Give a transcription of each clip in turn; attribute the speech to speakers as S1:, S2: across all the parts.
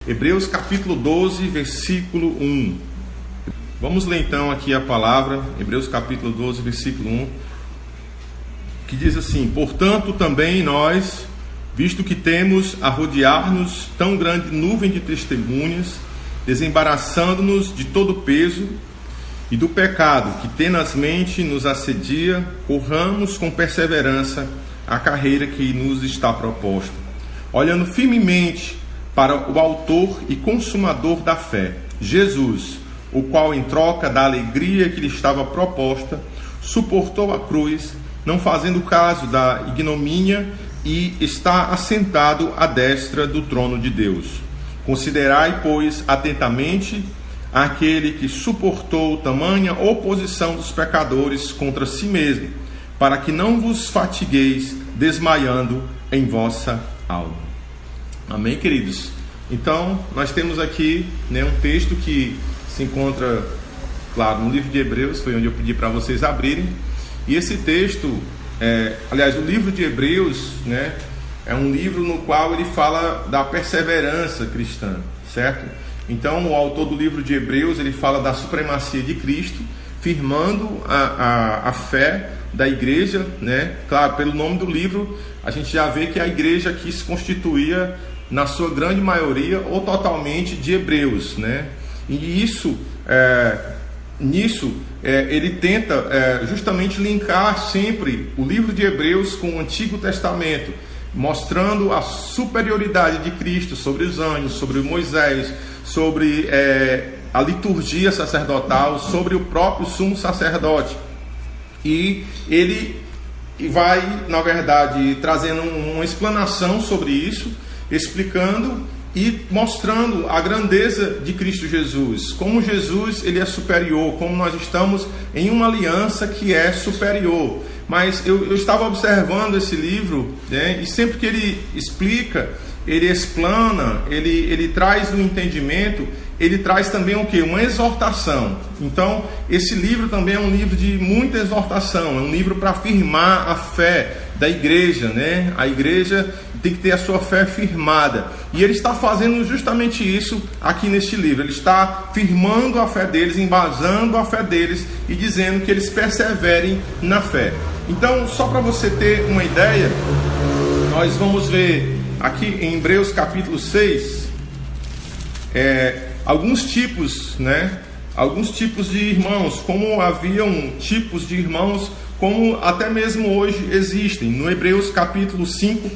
S1: Hebreus capítulo 12, versículo 1. Vamos ler então aqui a palavra, Hebreus capítulo 12, versículo 1, que diz assim: portanto também nós, visto que temos a rodear-nos tão grande nuvem de testemunhas, desembaraçando-nos de todo o peso e do pecado que tenazmente nos assedia, corramos com perseverança a carreira que nos está proposta, olhando firmemente para o autor e consumador da fé, Jesus, o qual, em troca da alegria que lhe estava proposta, suportou a cruz, não fazendo caso da ignomínia, e está assentado à destra do trono de Deus. Considerai, pois, atentamente aquele que suportou tamanha oposição dos pecadores contra si mesmo, para que não vos fatigueis desmaiando em vossa alma. Amém, queridos? Então, nós temos aqui um texto que se encontra, claro, no livro de Hebreus, foi onde eu pedi para vocês abrirem. E esse texto, o livro de Hebreus, é um livro no qual ele fala da perseverança cristã, certo? Então, o autor do livro de Hebreus, ele fala da supremacia de Cristo, firmando a fé da igreja, Claro, pelo nome do livro, a gente já vê que a igreja aqui se constituía, na sua grande maioria, ou totalmente de hebreus, E nisso, ele tenta justamente linkar sempre o livro de Hebreus com o Antigo Testamento, mostrando a superioridade de Cristo sobre os anjos, sobre Moisés, sobre a liturgia sacerdotal, sobre o próprio sumo sacerdote. E ele vai, na verdade, trazendo uma explanação sobre isso, explicando e mostrando a grandeza de Cristo Jesus, como Jesus ele é superior, como nós estamos em uma aliança que é superior. Mas eu estava observando esse livro, e sempre que ele explica, ele explana, ele traz um entendimento, ele traz também o quê? Uma exortação. Então, esse livro também é um livro de muita exortação, é um livro para afirmar a fé da igreja, A igreja tem que ter a sua fé firmada. E ele está fazendo justamente isso aqui neste livro. Ele está firmando a fé deles, embasando a fé deles e dizendo que eles perseverem na fé. Então, só para você ter uma ideia, nós vamos ver aqui em Hebreus capítulo 6, alguns tipos, Alguns tipos de irmãos, como haviam tipos de irmãos, como até mesmo hoje existem. No Hebreus capítulo 5,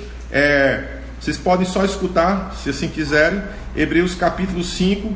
S1: vocês podem só escutar, se assim quiserem. Hebreus capítulo 5,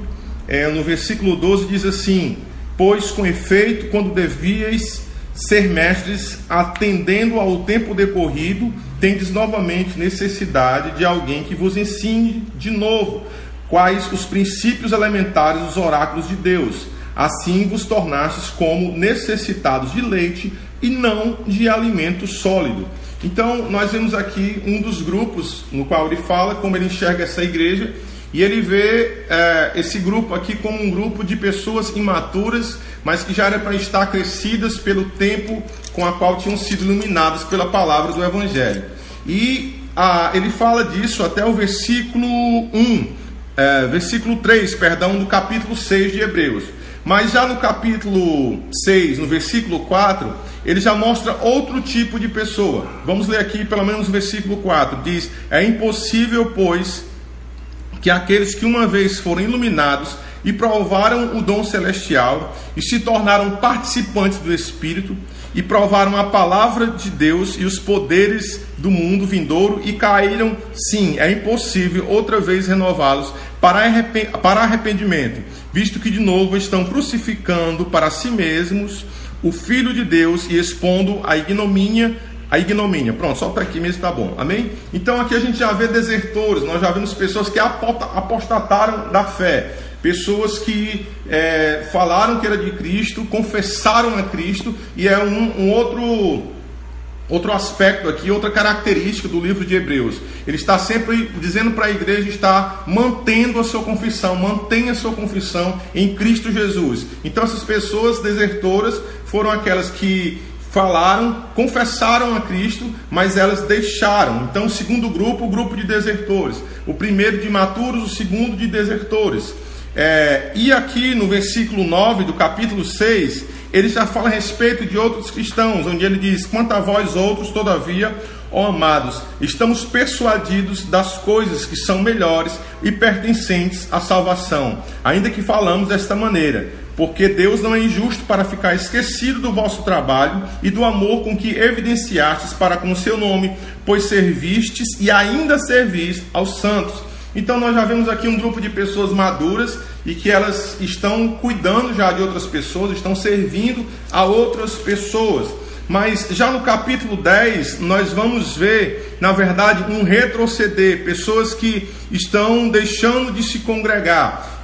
S1: no versículo 12 diz assim: pois com efeito, quando devíeis ser mestres, atendendo ao tempo decorrido, tendes novamente necessidade de alguém que vos ensine de novo quais os princípios elementares dos oráculos de Deus. Assim vos tornastes como necessitados de leite e não de alimento sólido. Então, nós vemos aqui um dos grupos no qual ele fala, como ele enxerga essa igreja, e ele vê esse grupo aqui como um grupo de pessoas imaturas, mas que já era para estar crescidas pelo tempo com a qual tinham sido iluminadas pela palavra do Evangelho. E ele fala disso até o versículo 3, do capítulo 6 de Hebreus. Mas já no capítulo 6, no versículo 4, ele já mostra outro tipo de pessoa. Vamos ler aqui pelo menos o versículo 4. Diz: é impossível, pois, que aqueles que uma vez foram iluminados e provaram o dom celestial e se tornaram participantes do Espírito e provaram a palavra de Deus e os poderes do mundo vindouro e caíram, sim, é impossível outra vez renová-los para arrependimento, visto que de novo estão crucificando para si mesmos o Filho de Deus e expondo a ignomínia. Pronto, só para aqui mesmo tá bom, amém? Então aqui a gente já vê desertores, nós já vemos pessoas que apostataram da fé, pessoas que falaram que era de Cristo, confessaram a Cristo, e é um outro aspecto aqui, outra característica do livro de Hebreus. Ele está sempre dizendo para a igreja estar mantendo a sua confissão, mantenha a sua confissão em Cristo Jesus. Então essas pessoas desertoras foram aquelas que falaram, confessaram a Cristo, mas elas deixaram. Então, o segundo grupo, o grupo de desertores. O primeiro de imaturos, o segundo de desertores. E aqui no versículo 9 do capítulo 6, ele já fala a respeito de outros cristãos, onde ele diz: quanto a vós outros, todavia, ó amados, estamos persuadidos das coisas que são melhores e pertencentes à salvação, ainda que falamos desta maneira, porque Deus não é injusto para ficar esquecido do vosso trabalho e do amor com que evidenciastes para com o seu nome, pois servistes e ainda servis aos santos. Então nós já vemos aqui um grupo de pessoas maduras e que elas estão cuidando já de outras pessoas, estão servindo a outras pessoas. Mas já no capítulo 10, nós vamos ver, na verdade, um retroceder, pessoas que estão deixando de se congregar.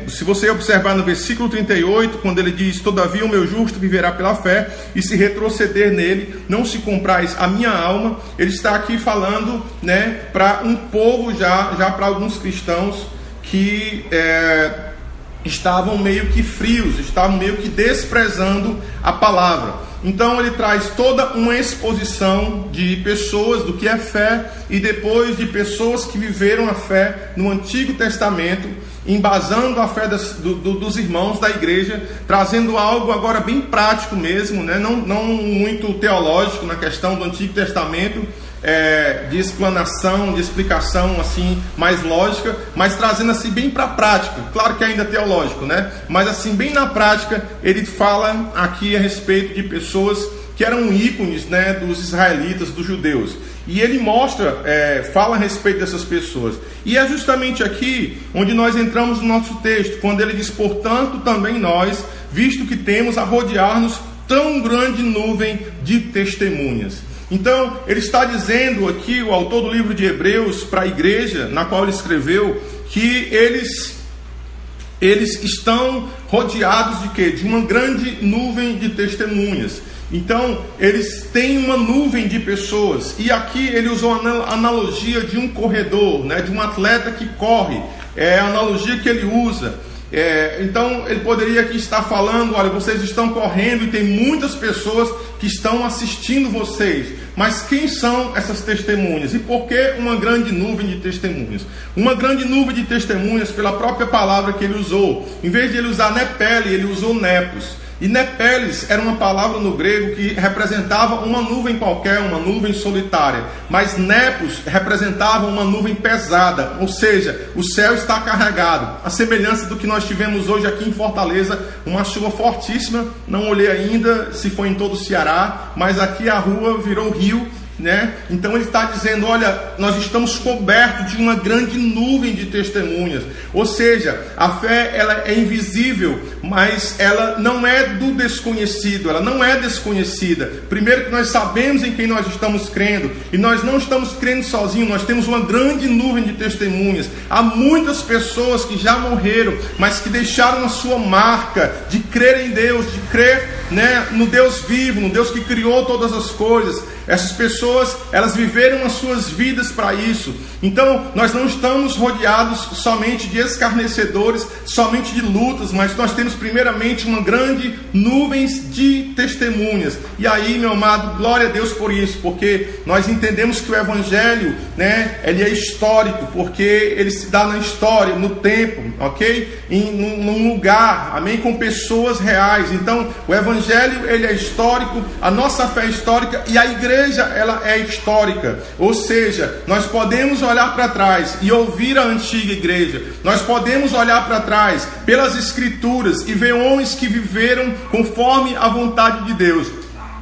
S1: Se você observar no versículo 38, quando ele diz: todavia o meu justo viverá pela fé, e se retroceder nele, não se comprais a minha alma. Ele está aqui falando, né, para um povo, já para alguns cristãos que estavam meio que frios, estavam meio que desprezando a palavra. Então ele traz toda uma exposição de pessoas do que é fé, e depois de pessoas que viveram a fé no Antigo Testamento, embasando a fé dos irmãos da igreja, trazendo algo agora bem prático mesmo, né? não muito teológico na questão do Antigo Testamento, de explanação, de explicação assim mais lógica, mas trazendo assim bem para a prática. Claro que ainda é teológico, né? Mas assim bem na prática ele fala aqui a respeito de pessoas que eram ícones, né, dos israelitas, dos judeus. E ele mostra, fala a respeito dessas pessoas. E é justamente aqui onde nós entramos no nosso texto, quando ele diz: portanto também nós, visto que temos a rodear-nos tão grande nuvem de testemunhas. Então, ele está dizendo aqui, o autor do livro de Hebreus, para a igreja na qual ele escreveu, que eles estão rodeados de quê? De uma grande nuvem de testemunhas. Então, eles têm uma nuvem de pessoas. E aqui ele usou a analogia de um corredor, né? De um atleta que corre. É a analogia que ele usa. Então ele poderia aqui estar falando: olha, vocês estão correndo e tem muitas pessoas que estão assistindo vocês, mas quem são essas testemunhas? E por que uma grande nuvem de testemunhas? Uma grande nuvem de testemunhas pela própria palavra que ele usou. Em vez de ele usar nepele, ele usou nepos. E nepeles era uma palavra no grego que representava uma nuvem qualquer, uma nuvem solitária. Mas nepos representava uma nuvem pesada, ou seja, o céu está carregado. A semelhança do que nós tivemos hoje aqui em Fortaleza, uma chuva fortíssima. Não olhei ainda se foi em todo o Ceará, mas aqui a rua virou rio, né? Então ele está dizendo: olha, nós estamos cobertos de uma grande nuvem de testemunhas. Ou seja, a fé ela é invisível, mas ela não é do desconhecido, ela não é desconhecida. Primeiro que nós sabemos em quem nós estamos crendo, e nós não estamos crendo sozinhos, nós temos uma grande nuvem de testemunhas. Há muitas pessoas que já morreram, mas que deixaram a sua marca de crer em Deus, de crer, né, no Deus vivo, no Deus que criou todas as coisas. Essas pessoas, elas viveram as suas vidas para isso. Então, nós não estamos rodeados somente de escarnecedores, somente de lutas, mas nós temos primeiramente uma grande nuvem de testemunhas. E aí, meu amado, glória a Deus por isso, porque nós entendemos que o Evangelho, né, ele é histórico, porque ele se dá na história, no tempo, ok? Num lugar, amém? Com pessoas reais. Então, o Evangelho, ele é histórico, a nossa fé é histórica, e a igreja, ela é histórica. Ou seja, nós podemos olhar para trás e ouvir a antiga igreja. Nós podemos olhar para trás pelas escrituras e ver homens que viveram conforme a vontade de Deus.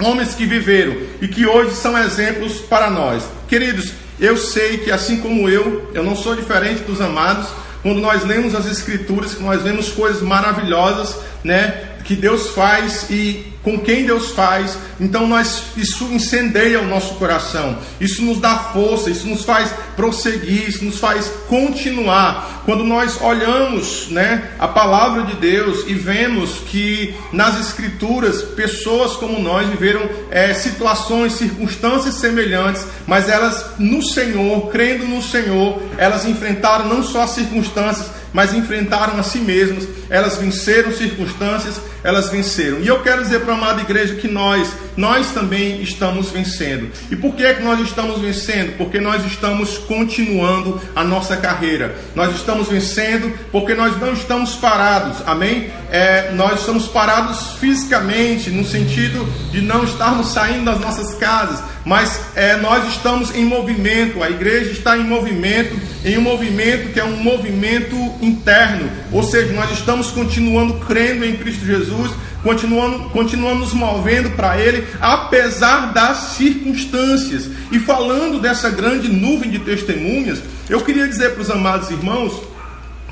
S1: Homens que viveram e que hoje são exemplos para nós. Queridos, eu sei que assim como eu não sou diferente dos amados. Quando nós lemos as escrituras, que nós vemos coisas maravilhosas, né, que Deus faz e com quem Deus faz, então isso incendeia o nosso coração, isso nos dá força, isso nos faz prosseguir, isso nos faz continuar. Quando nós olhamos, né, a palavra de Deus e vemos que nas escrituras pessoas como nós viveram situações, circunstâncias semelhantes, mas elas no Senhor, crendo no Senhor, elas enfrentaram não só as circunstâncias, mas enfrentaram a si mesmas, elas venceram circunstâncias, elas venceram. E eu quero dizer para a amada igreja que nós também estamos vencendo. E por que é que nós estamos vencendo? Porque nós estamos continuando a nossa carreira. Nós estamos vencendo porque nós não estamos parados, amém? Nós estamos parados fisicamente, no sentido de não estarmos saindo das nossas casas, mas nós estamos em movimento. A igreja está em um movimento que é um movimento interno, ou seja, nós estamos continuando crendo em Cristo Jesus, continuando nos movendo para Ele, apesar das circunstâncias. E falando dessa grande nuvem de testemunhas, eu queria dizer para os amados irmãos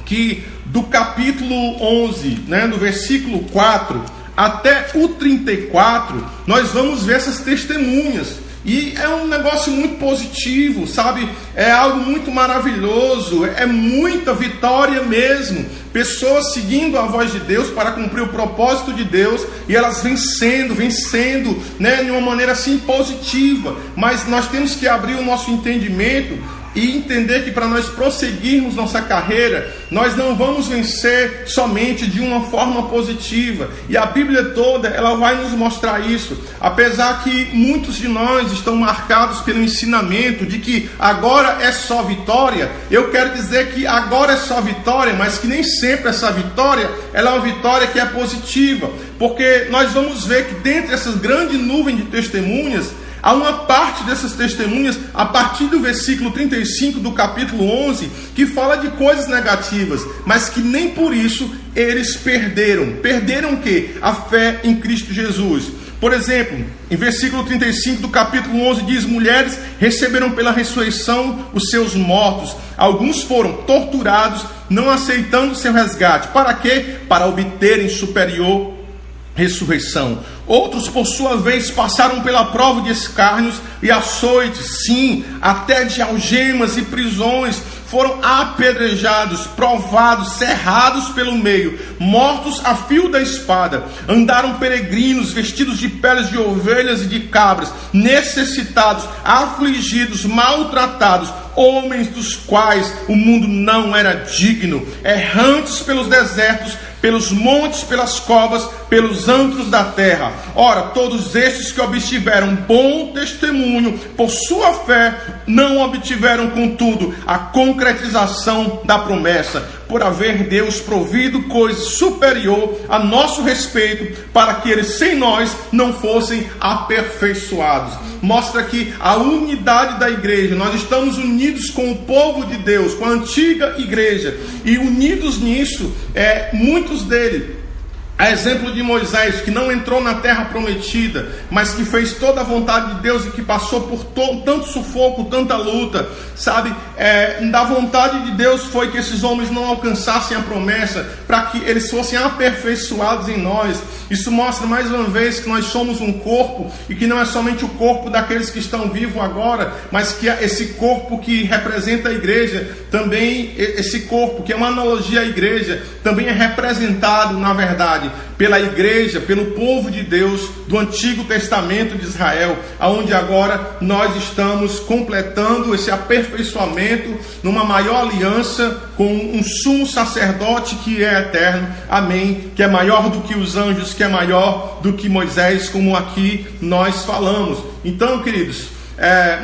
S1: que do capítulo 11, do versículo 4 até o 34, nós vamos ver essas testemunhas. E é um negócio muito positivo, sabe? É algo muito maravilhoso, é muita vitória mesmo. Pessoas seguindo a voz de Deus para cumprir o propósito de Deus, e elas vencendo, de uma maneira assim positiva. Mas nós temos que abrir o nosso entendimento e entender que para nós prosseguirmos nossa carreira, nós não vamos vencer somente de uma forma positiva. E a Bíblia toda, ela vai nos mostrar isso. Apesar que muitos de nós estão marcados pelo ensinamento de que agora é só vitória, eu quero dizer que agora é só vitória, mas que nem sempre essa vitória, ela é uma vitória que é positiva. Porque nós vamos ver que dentro dessas grandes nuvens de testemunhas, há uma parte dessas testemunhas, a partir do versículo 35 do capítulo 11, que fala de coisas negativas, mas que nem por isso eles perderam. Perderam o quê? A fé em Cristo Jesus. Por exemplo, em versículo 35 do capítulo 11 diz: mulheres receberam pela ressurreição os seus mortos. Alguns foram torturados, não aceitando seu resgate. Para quê? Para obterem superior ressurreição. Outros, por sua vez, passaram pela prova de escárnios e açoites, sim, até de algemas e prisões. Foram apedrejados, provados, cerrados pelo meio, mortos a fio da espada. Andaram peregrinos, vestidos de peles de ovelhas e de cabras, necessitados, afligidos, maltratados, homens dos quais o mundo não era digno, errantes pelos desertos, pelos montes, pelas covas, pelos antros da terra. Ora, todos estes que obtiveram bom testemunho por sua fé, não obtiveram, contudo, a concretização da promessa, por haver Deus provido coisa superior a nosso respeito, para que eles sem nós não fossem aperfeiçoados. Mostra aqui a unidade da igreja. Nós estamos unidos com o povo de Deus, com a antiga igreja, e unidos nisso, muitos deles, a exemplo de Moisés, que não entrou na terra prometida, mas que fez toda a vontade de Deus e que passou por tanto sufoco, tanta luta, sabe? Da vontade de Deus foi que esses homens não alcançassem a promessa, para que eles fossem aperfeiçoados em nós. Isso mostra mais uma vez que nós somos um corpo, e que não é somente o corpo daqueles que estão vivos agora, mas que esse corpo que representa a igreja, também esse corpo que é uma analogia à igreja, também é representado, na verdade, pela igreja, pelo povo de Deus do Antigo Testamento de Israel, aonde agora nós estamos completando esse aperfeiçoamento numa maior aliança com um sumo sacerdote que é eterno, amém, que é maior do que os anjos, que é maior do que Moisés, como aqui nós falamos. Então, queridos,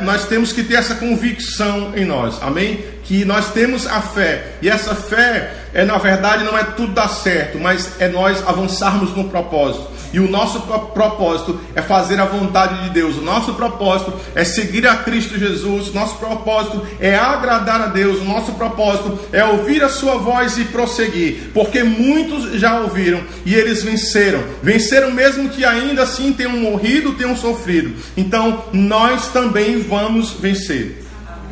S1: nós temos que ter essa convicção em nós, amém? Que nós temos a fé, e essa fé na verdade não é tudo dar certo, mas é nós avançarmos no propósito. E o nosso propósito é fazer a vontade de Deus. O nosso propósito é seguir a Cristo Jesus. O nosso propósito é agradar a Deus. O nosso propósito é ouvir a sua voz e prosseguir, porque muitos já ouviram e eles venceram mesmo que ainda assim tenham morrido, tenham sofrido. Então nós também vamos vencer.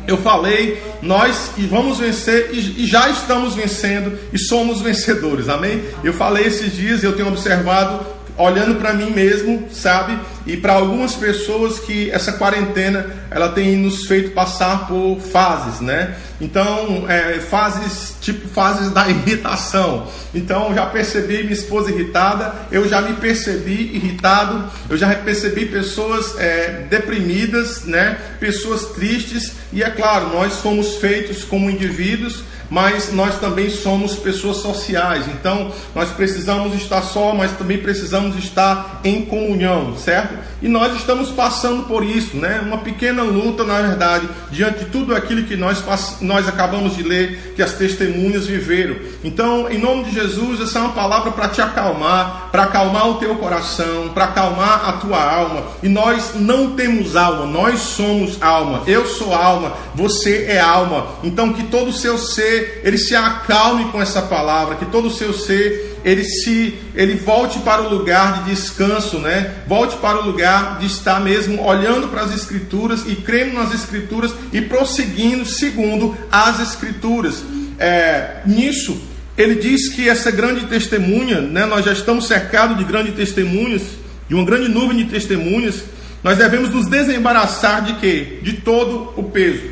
S1: Eu falei, nós vamos vencer e já estamos vencendo e somos vencedores, amém? Eu falei esses dias, eu tenho observado, olhando para mim mesmo, sabe? E para algumas pessoas, que essa quarentena, ela tem nos feito passar por fases, né? Então, fases da irritação. Então, já percebi minha esposa irritada, eu já me percebi irritado, eu já percebi pessoas deprimidas, né? Pessoas tristes, e é claro, nós somos feitos como indivíduos, mas nós também somos pessoas sociais. Então, nós precisamos estar só, mas também precisamos estar em comunhão, certo? E nós estamos passando por isso, né? Uma pequena luta, na verdade, diante de tudo aquilo que nós acabamos de ler, que as testemunhas viveram. Então, em nome de Jesus, essa é uma palavra para te acalmar, para acalmar o teu coração, para acalmar a tua alma. E nós não temos alma, nós somos alma. Eu sou alma, você é alma. Então, que todo o seu ser, ele se acalme com essa palavra, que todo o seu ser ele volte para o lugar de descanso, né? Volte para o lugar de estar mesmo olhando para as Escrituras e crendo nas Escrituras e prosseguindo segundo as Escrituras. Nisso, ele diz que essa grande testemunha, né? Nós já estamos cercados de grandes testemunhas, de uma grande nuvem de testemunhas. Nós devemos nos desembaraçar de quê? De todo o peso.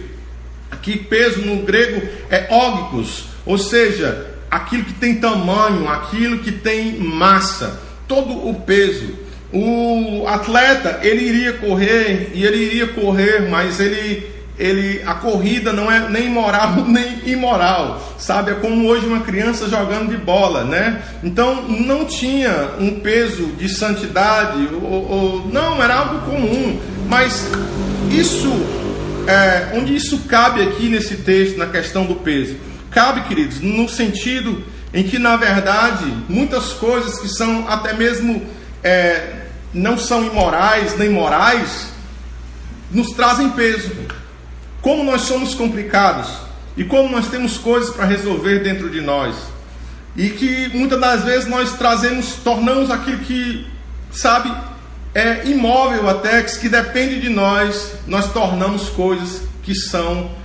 S1: Aqui peso no grego é ógicos, ou seja, aquilo que tem tamanho, aquilo que tem massa, todo o peso. O atleta, ele iria correr, mas a corrida não é nem moral nem imoral, sabe? É como hoje uma criança jogando de bola, né? Então não tinha um peso de santidade, não, era algo comum, mas isso, onde isso cabe aqui nesse texto, na questão do peso? Cabe, queridos, no sentido em que, na verdade, muitas coisas que são até mesmo não são imorais nem morais, nos trazem peso. Como nós somos complicados e como nós temos coisas para resolver dentro de nós, e que muitas das vezes nós tornamos aquilo que, sabe, é imóvel até, que depende de nós tornamos coisas que são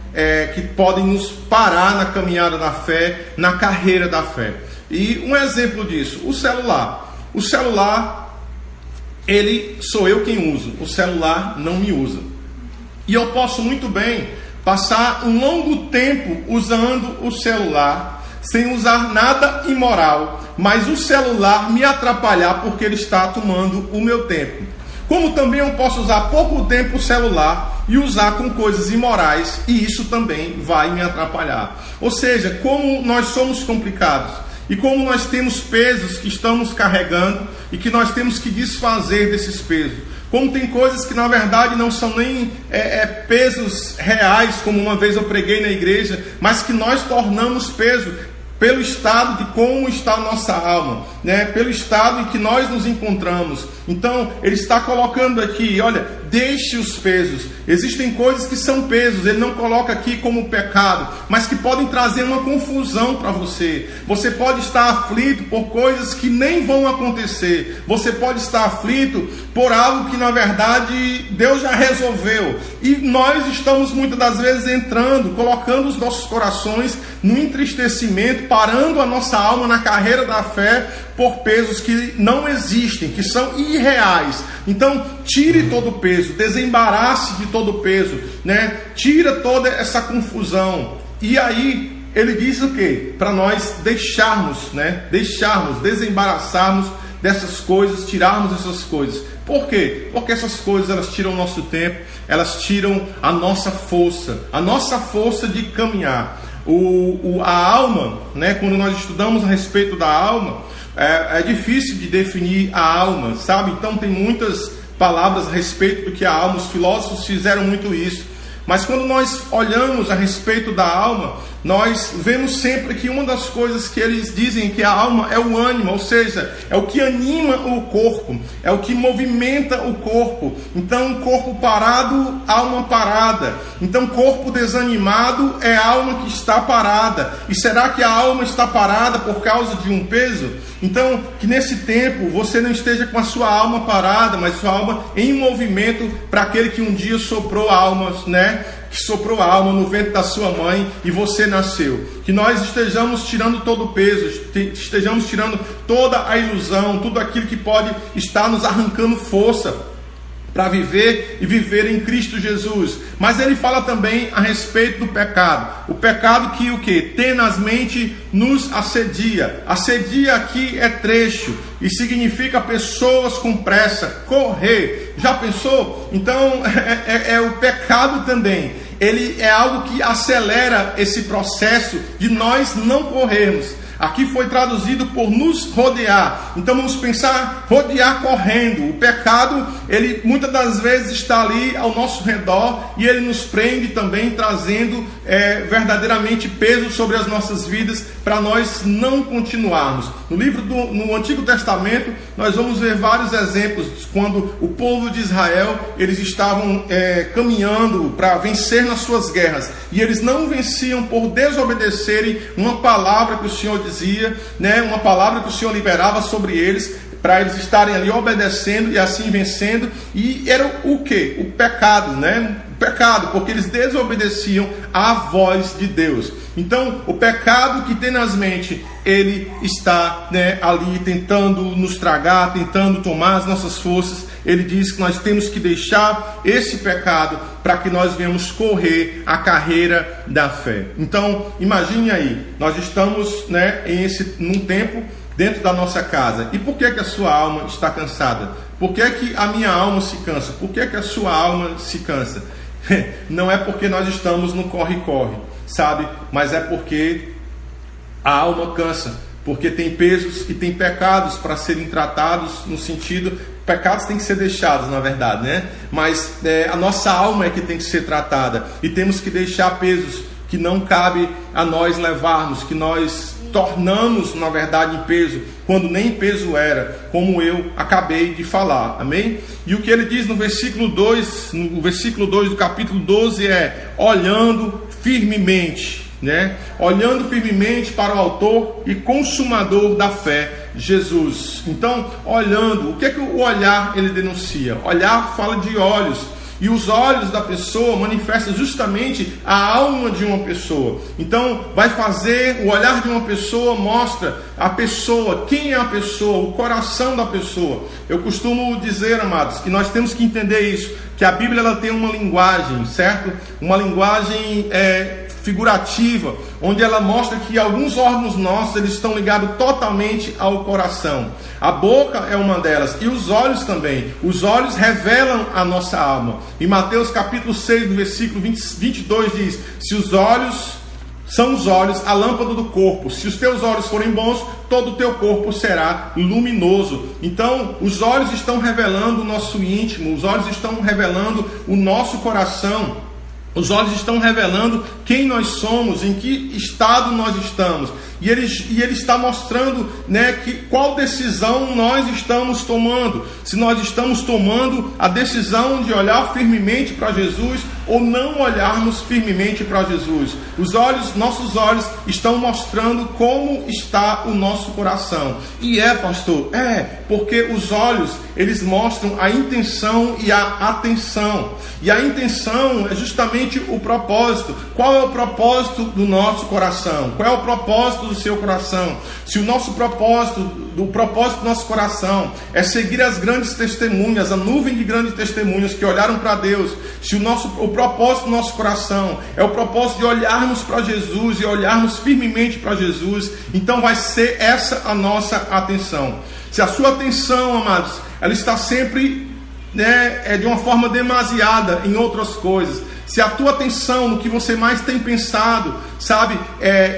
S1: que podem nos parar na caminhada da fé, na carreira da fé. E um exemplo disso, o celular. O celular, ele sou eu quem uso, o celular não me usa. E eu posso muito bem passar um longo tempo usando o celular, sem usar nada imoral, mas o celular me atrapalhar porque ele está tomando o meu tempo. Como também eu posso usar pouco tempo o celular e usar com coisas imorais, e isso também vai me atrapalhar. Ou seja, como nós somos complicados e como nós temos pesos que estamos carregando e que nós temos que desfazer desses pesos. Como tem coisas que na verdade não são nem pesos reais, como uma vez eu preguei na igreja, mas que nós tornamos peso pelo estado de como está a nossa alma, né? Pelo estado em que nós nos encontramos. Então, ele está colocando aqui, olha, deixe os pesos. Existem coisas que são pesos, ele não coloca aqui como pecado, mas que podem trazer uma confusão para você. Você pode estar aflito por coisas que nem vão acontecer. Você pode estar aflito por algo que na verdade Deus já resolveu. E nós estamos muitas das vezes colocando os nossos corações no entristecimento, parando a nossa alma na carreira da fé por pesos que não existem, que são irreais. Então, tire todo o peso, desembarace de todo o peso, né? Tira toda essa confusão. E aí, ele diz o quê? Para nós deixarmos, né? Desembaraçarmos dessas coisas, tirarmos essas coisas. Por quê? Porque essas coisas, elas tiram o nosso tempo, elas tiram a nossa força de caminhar. A alma, né? Quando nós estudamos a respeito da alma, é difícil de definir a alma, sabe? Então tem muitas palavras a respeito do que a alma, os filósofos fizeram muito isso. Mas quando nós olhamos a respeito da alma, nós vemos sempre que uma das coisas que eles dizem que a alma é o ânimo, ou seja, é o que anima o corpo, é o que movimenta o corpo. Então, corpo parado, alma parada. Então, corpo desanimado é alma que está parada. E será que a alma está parada por causa de um peso? Então, que nesse tempo você não esteja com a sua alma parada, mas sua alma em movimento para aquele que um dia soprou almas, né? Que soprou a alma no ventre da sua mãe e você nasceu. Que nós estejamos tirando todo o peso, estejamos tirando toda a ilusão, tudo aquilo que pode estar nos arrancando força para viver e viver em Cristo Jesus. Mas ele fala também a respeito do pecado. O pecado que o que? Tenazmente nos assedia. Assedia aqui é trecho e significa pessoas com pressa, correr. Já pensou? Então é o pecado também. ele é algo que acelera esse processo de nós não corrermos. Aqui foi traduzido por nos rodear. Então vamos pensar, rodear correndo. O pecado, ele muitas das vezes está ali ao nosso redor e ele nos prende também, trazendo verdadeiramente peso sobre as nossas vidas para nós não continuarmos. No Antigo Testamento nós vamos ver vários exemplos quando o povo de Israel, eles estavam caminhando para vencer nas suas guerras, e eles não venciam por desobedecerem uma palavra que o Senhor dizia, né? Uma palavra que o Senhor liberava sobre eles, para eles estarem ali obedecendo e assim vencendo. E era o que? O pecado, né? O pecado, porque eles desobedeciam à voz de Deus. Então, o pecado que tenazmente ele está, né, ali tentando nos tragar, tentando tomar as nossas forças. Ele diz que nós temos que deixar esse pecado para que nós venhamos correr a carreira da fé. Então, imagine aí, nós estamos, né, num tempo dentro da nossa casa. E por que a sua alma está cansada? Por que a minha alma se cansa? Por que a sua alma se cansa? Não é porque nós estamos no corre-corre, sabe? Mas é porque a alma cansa, porque tem pesos e tem pecados para serem tratados, no sentido, pecados têm que ser deixados, na verdade, né? Mas a nossa alma é que tem que ser tratada, e temos que deixar pesos que não cabe a nós levarmos, que nós tornamos, na verdade, em peso, quando nem peso era, como eu acabei de falar, amém? E o que ele diz no versículo 2 do capítulo 12 é: olhando firmemente, né? Olhando firmemente para o autor e consumador da fé, Jesus. Então, olhando, o que é que o olhar ele denuncia? Olhar fala de olhos. E os olhos da pessoa manifestam justamente a alma de uma pessoa. Então, vai fazer, o olhar de uma pessoa mostra a pessoa, quem é a pessoa, o coração da pessoa. Eu costumo dizer, amados, que nós temos que entender isso, que a Bíblia ela tem uma linguagem, certo? Uma linguagem figurativa, onde ela mostra que alguns órgãos nossos eles estão ligados totalmente ao coração. A boca é uma delas, e os olhos também. Os olhos revelam a nossa alma. Em Mateus capítulo 6, no versículo 22 diz: se os olhos são os olhos, a lâmpada do corpo. Se os teus olhos forem bons, todo o teu corpo será luminoso. Então, os olhos estão revelando o nosso íntimo, os olhos estão revelando o nosso coração. Os olhos estão revelando quem nós somos, em que estado nós estamos. E ele está mostrando, né, qual decisão nós estamos tomando. Se nós estamos tomando a decisão de olhar firmemente para Jesus ou não olharmos firmemente para Jesus. Nossos olhos estão mostrando como está o nosso coração. E pastor, porque os olhos, eles mostram a intenção e a atenção. E a intenção é justamente o propósito. Qual é o propósito do nosso coração? Qual é o propósito do seu coração? Se o propósito do nosso coração é seguir as grandes testemunhas, a nuvem de grandes testemunhas que olharam para Deus, se o propósito do nosso coração é o propósito de olharmos para Jesus e olharmos firmemente para Jesus, então vai ser essa a nossa atenção. Se a sua atenção, amados, ela está sempre, né, de uma forma demasiada em outras coisas, se a tua atenção no que você mais tem pensado, sabe,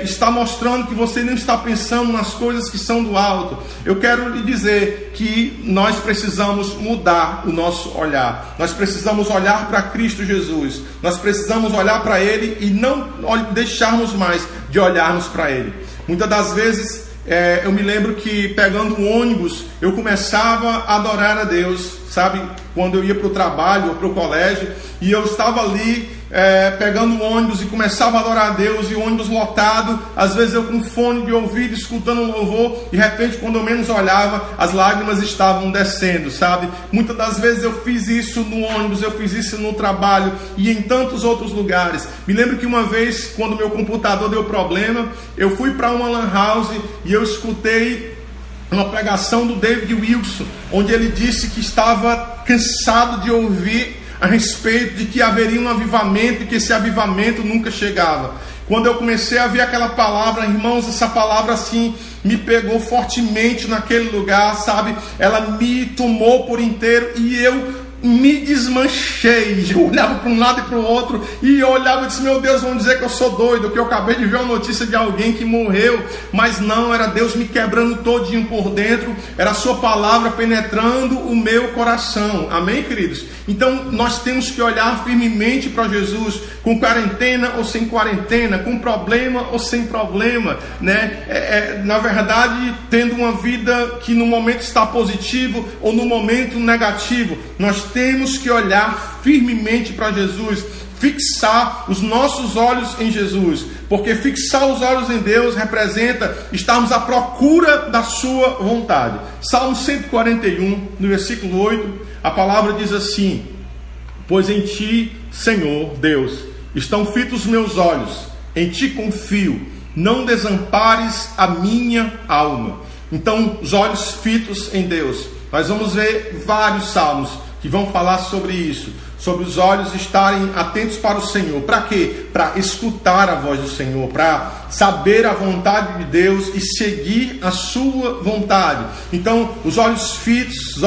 S1: está mostrando que você não está pensando nas coisas que são do alto, eu quero lhe dizer que nós precisamos mudar o nosso olhar. Nós precisamos olhar para Cristo Jesus. Nós precisamos olhar para Ele e não deixarmos mais de olharmos para Ele. Muitas das vezes, eu me lembro que pegando um ônibus, eu começava a adorar a Deus, sabe? Quando eu ia para o trabalho ou para o colégio, e eu estava ali pegando o ônibus e começava a adorar a Deus, e o ônibus lotado, às vezes eu com fone de ouvido, escutando um louvor, e de repente, quando eu menos olhava, as lágrimas estavam descendo, sabe? Muitas das vezes eu fiz isso no ônibus, eu fiz isso no trabalho e em tantos outros lugares. Me lembro que uma vez, quando meu computador deu problema, eu fui para uma lan house e eu escutei uma pregação do David Wilson, onde ele disse que estava cansado de ouvir a respeito de que haveria um avivamento e que esse avivamento nunca chegava. Quando eu comecei a ver aquela palavra, irmãos, essa palavra assim me pegou fortemente naquele lugar, sabe? Ela me tomou por inteiro e eu me desmanchei. Eu olhava para um lado e para o outro e eu olhava e disse: meu Deus, vão dizer que eu sou doido, que eu acabei de ver uma notícia de alguém que morreu. Mas não, era Deus me quebrando todinho por dentro, era a sua palavra penetrando o meu coração. Amém, queridos? Então nós temos que olhar firmemente para Jesus, com quarentena ou sem quarentena, com problema ou sem problema, né? Na verdade, tendo uma vida que no momento está positivo ou no momento negativo, nós temos que olhar firmemente para Jesus, fixar os nossos olhos em Jesus, porque fixar os olhos em Deus representa estarmos à procura da sua vontade. Salmo 141, no versículo 8, a palavra diz assim: pois em ti, Senhor Deus, estão fitos meus olhos, em ti confio, não desampares a minha alma. Então, os olhos fitos em Deus. Nós vamos ver vários salmos que vão falar sobre isso, sobre os olhos estarem atentos para o Senhor. Para quê? Para escutar a voz do Senhor, para saber a vontade de Deus e seguir a sua vontade. Então, os olhos fixos,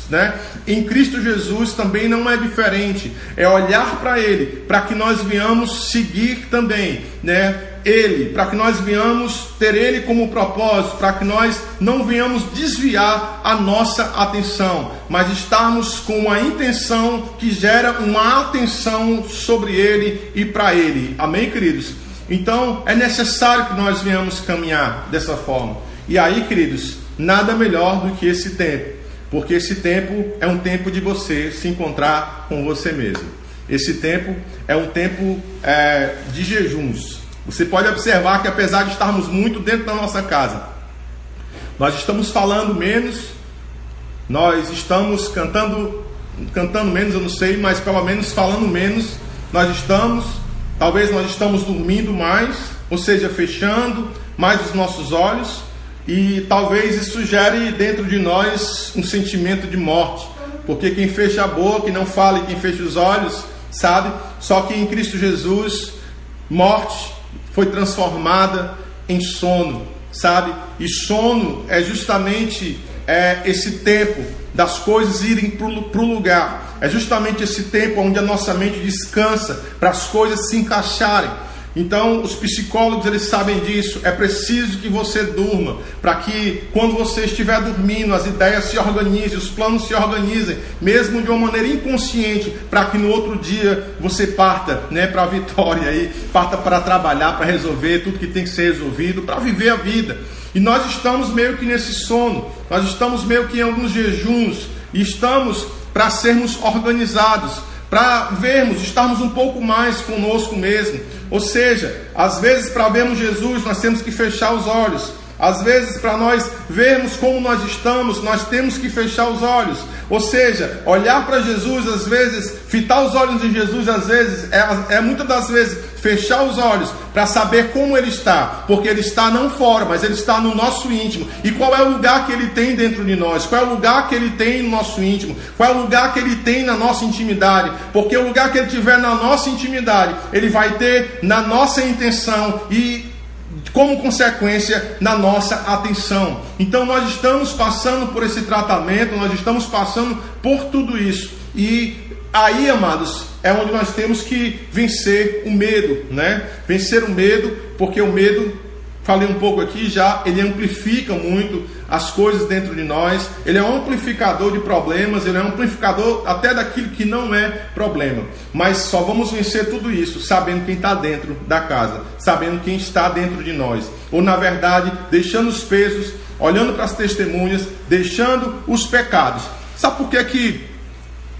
S1: né, em Cristo Jesus também não é diferente. É olhar para Ele, para que nós venhamos seguir também, né, Ele, para que nós venhamos ter Ele como propósito, para que nós não venhamos desviar a nossa atenção, mas estarmos com uma intenção que gera uma atenção sobre Ele e para Ele. Amém, queridos? Então é necessário que nós venhamos caminhar dessa forma. E aí, queridos, nada melhor do que esse tempo, porque esse tempo é um tempo de você se encontrar com você mesmo. Esse tempo é um tempo de jejuns. Você pode observar que apesar de estarmos muito dentro da nossa casa, nós estamos falando menos, nós estamos cantando menos, eu não sei, mas pelo menos falando menos nós estamos. Talvez nós estamos dormindo mais, ou seja, fechando mais os nossos olhos, e talvez isso gere dentro de nós um sentimento de morte, porque quem fecha a boca e não fala e quem fecha os olhos, sabe? Só que em Cristo Jesus, morte foi transformada em sono, sabe? E sono é justamente esse tempo das coisas irem para o lugar. É justamente esse tempo onde a nossa mente descansa para as coisas se encaixarem. Então, os psicólogos, eles sabem disso. É preciso que você durma, para que quando você estiver dormindo, as ideias se organizem, os planos se organizem, mesmo de uma maneira inconsciente, para que no outro dia você parta, né, para a vitória, aí, parta para trabalhar, para resolver tudo que tem que ser resolvido, para viver a vida. E nós estamos meio que nesse sono, nós estamos meio que em alguns jejuns, e estamos para sermos organizados, para vermos, estarmos um pouco mais conosco mesmo. Ou seja, às vezes para vermos Jesus nós temos que fechar os olhos. Às vezes para nós vermos como nós estamos, nós temos que fechar os olhos. Ou seja, olhar para Jesus, às vezes, fitar os olhos em Jesus, às vezes, muitas das vezes, fechar os olhos para saber como Ele está. Porque Ele está não fora, mas Ele está no nosso íntimo. E qual é o lugar que Ele tem dentro de nós? Qual é o lugar que Ele tem no nosso íntimo? Qual é o lugar que Ele tem na nossa intimidade? Porque o lugar que Ele tiver na nossa intimidade, Ele vai ter na nossa intenção e, como consequência, na nossa atenção. Então nós estamos passando por esse tratamento, nós estamos passando por tudo isso. E aí, amados, é onde nós temos que vencer o medo, né? Vencer o medo, porque o medo, falei um pouco aqui já, ele amplifica muito as coisas dentro de nós. Ele é um amplificador de problemas, ele é um amplificador até daquilo que não é problema. Mas só vamos vencer tudo isso sabendo quem está dentro da casa, sabendo quem está dentro de nós. Ou, na verdade, deixando os pesos, olhando para as testemunhas, deixando os pecados. Sabe por que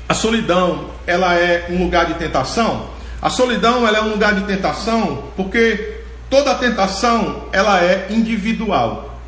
S1: a solidão, ela é um lugar de tentação? A solidão, ela é um lugar de tentação porque toda a tentação, ela é individual.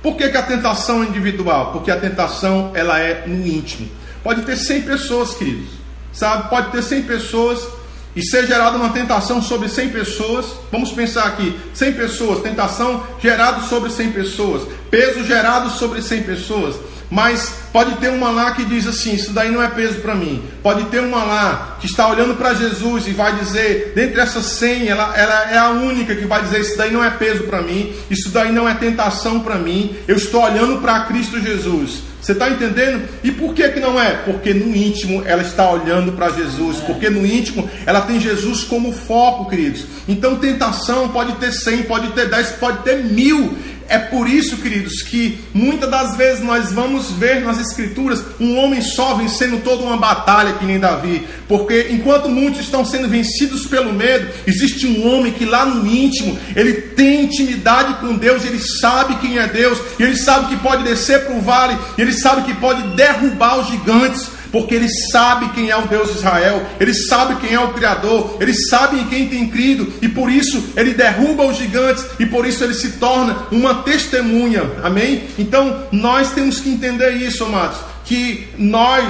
S1: Por que a tentação é individual? Porque a tentação, ela é no íntimo. Pode ter 100 pessoas, queridos, sabe? Pode ter 100 pessoas e ser gerada uma tentação sobre 100 pessoas. Vamos pensar aqui, 100 pessoas, tentação gerada sobre 100 pessoas, peso gerado sobre 100 pessoas. Mas pode ter uma lá que diz assim: isso daí não é peso para mim. Pode ter uma lá que está olhando para Jesus e vai dizer, dentre essas 100, ela é a única que vai dizer: isso daí não é peso para mim, isso daí não é tentação para mim, eu estou olhando para Cristo Jesus. Você está entendendo? E por que não é? Porque no íntimo ela está olhando para Jesus. Porque no íntimo ela tem Jesus como foco, queridos. Então tentação pode ter 100, pode ter 10, pode ter 1000. É por isso, queridos, que muitas das vezes nós vamos ver nas Escrituras um homem só vencendo toda uma batalha que nem Davi. Porque enquanto muitos estão sendo vencidos pelo medo, existe um homem que lá no íntimo, ele tem intimidade com Deus, ele sabe quem é Deus, e ele sabe que pode descer para o vale, e ele sabe que pode derrubar os gigantes. Porque ele sabe quem é o Deus de Israel, ele sabe quem é o Criador, ele sabe em quem tem crido, e por isso ele derruba os gigantes, e por isso ele se torna uma testemunha, amém? Então nós temos que entender isso, amados, que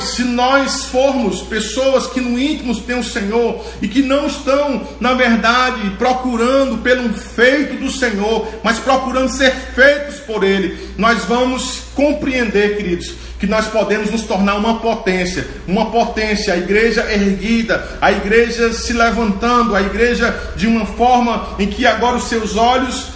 S1: se nós formos pessoas que no íntimo têm o Senhor, e que não estão, na verdade, procurando pelo feito do Senhor, mas procurando ser feitos por Ele, nós vamos compreender, queridos, que nós podemos nos tornar uma potência, a igreja erguida, a igreja se levantando, a igreja de uma forma em que agora os seus olhos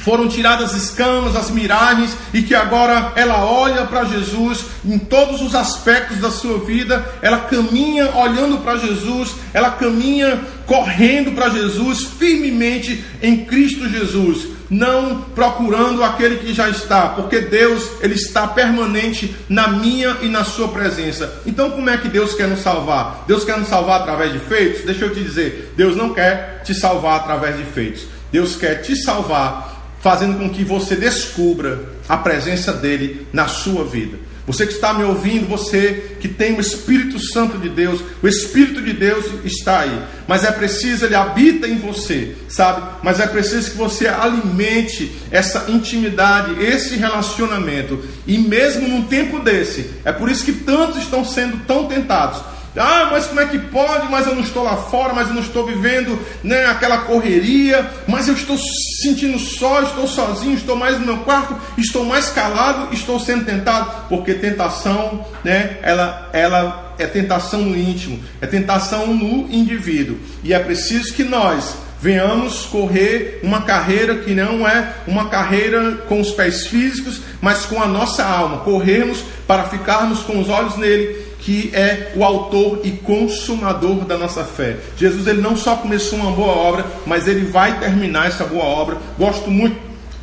S1: foram tiradas as escamas, as miragens, e que agora ela olha para Jesus em todos os aspectos da sua vida, ela caminha olhando para Jesus, ela caminha correndo para Jesus, firmemente em Cristo Jesus, não procurando aquele que já está, porque Deus, Ele está permanente na minha e na sua presença. Então como é que Deus quer nos salvar? Deus quer nos salvar através de feitos? Deixa eu te dizer, Deus não quer te salvar através de feitos. Deus quer te salvar fazendo com que você descubra a presença dEle na sua vida. Você que está me ouvindo, você que tem o Espírito Santo de Deus, o Espírito de Deus está aí. Mas é preciso, Ele habita em você, sabe? Mas é preciso que você alimente essa intimidade, esse relacionamento. E mesmo num tempo desse, é por isso que tantos estão sendo tão tentados. Ah, mas como é que pode? Mas eu não estou lá fora, mas eu não estou vivendo, né, aquela correria, mas eu estou sentindo só, estou sozinho, estou mais no meu quarto, estou mais calado, estou sendo tentado. Porque tentação, né, ela é tentação no íntimo, é tentação no indivíduo. E é preciso que nós venhamos correr uma carreira que não é uma carreira com os pés físicos, mas com a nossa alma. Corrermos para ficarmos com os olhos nele, que é o autor e consumador da nossa fé. Jesus, ele não só começou uma boa obra, mas ele vai terminar essa boa obra. Gosto muito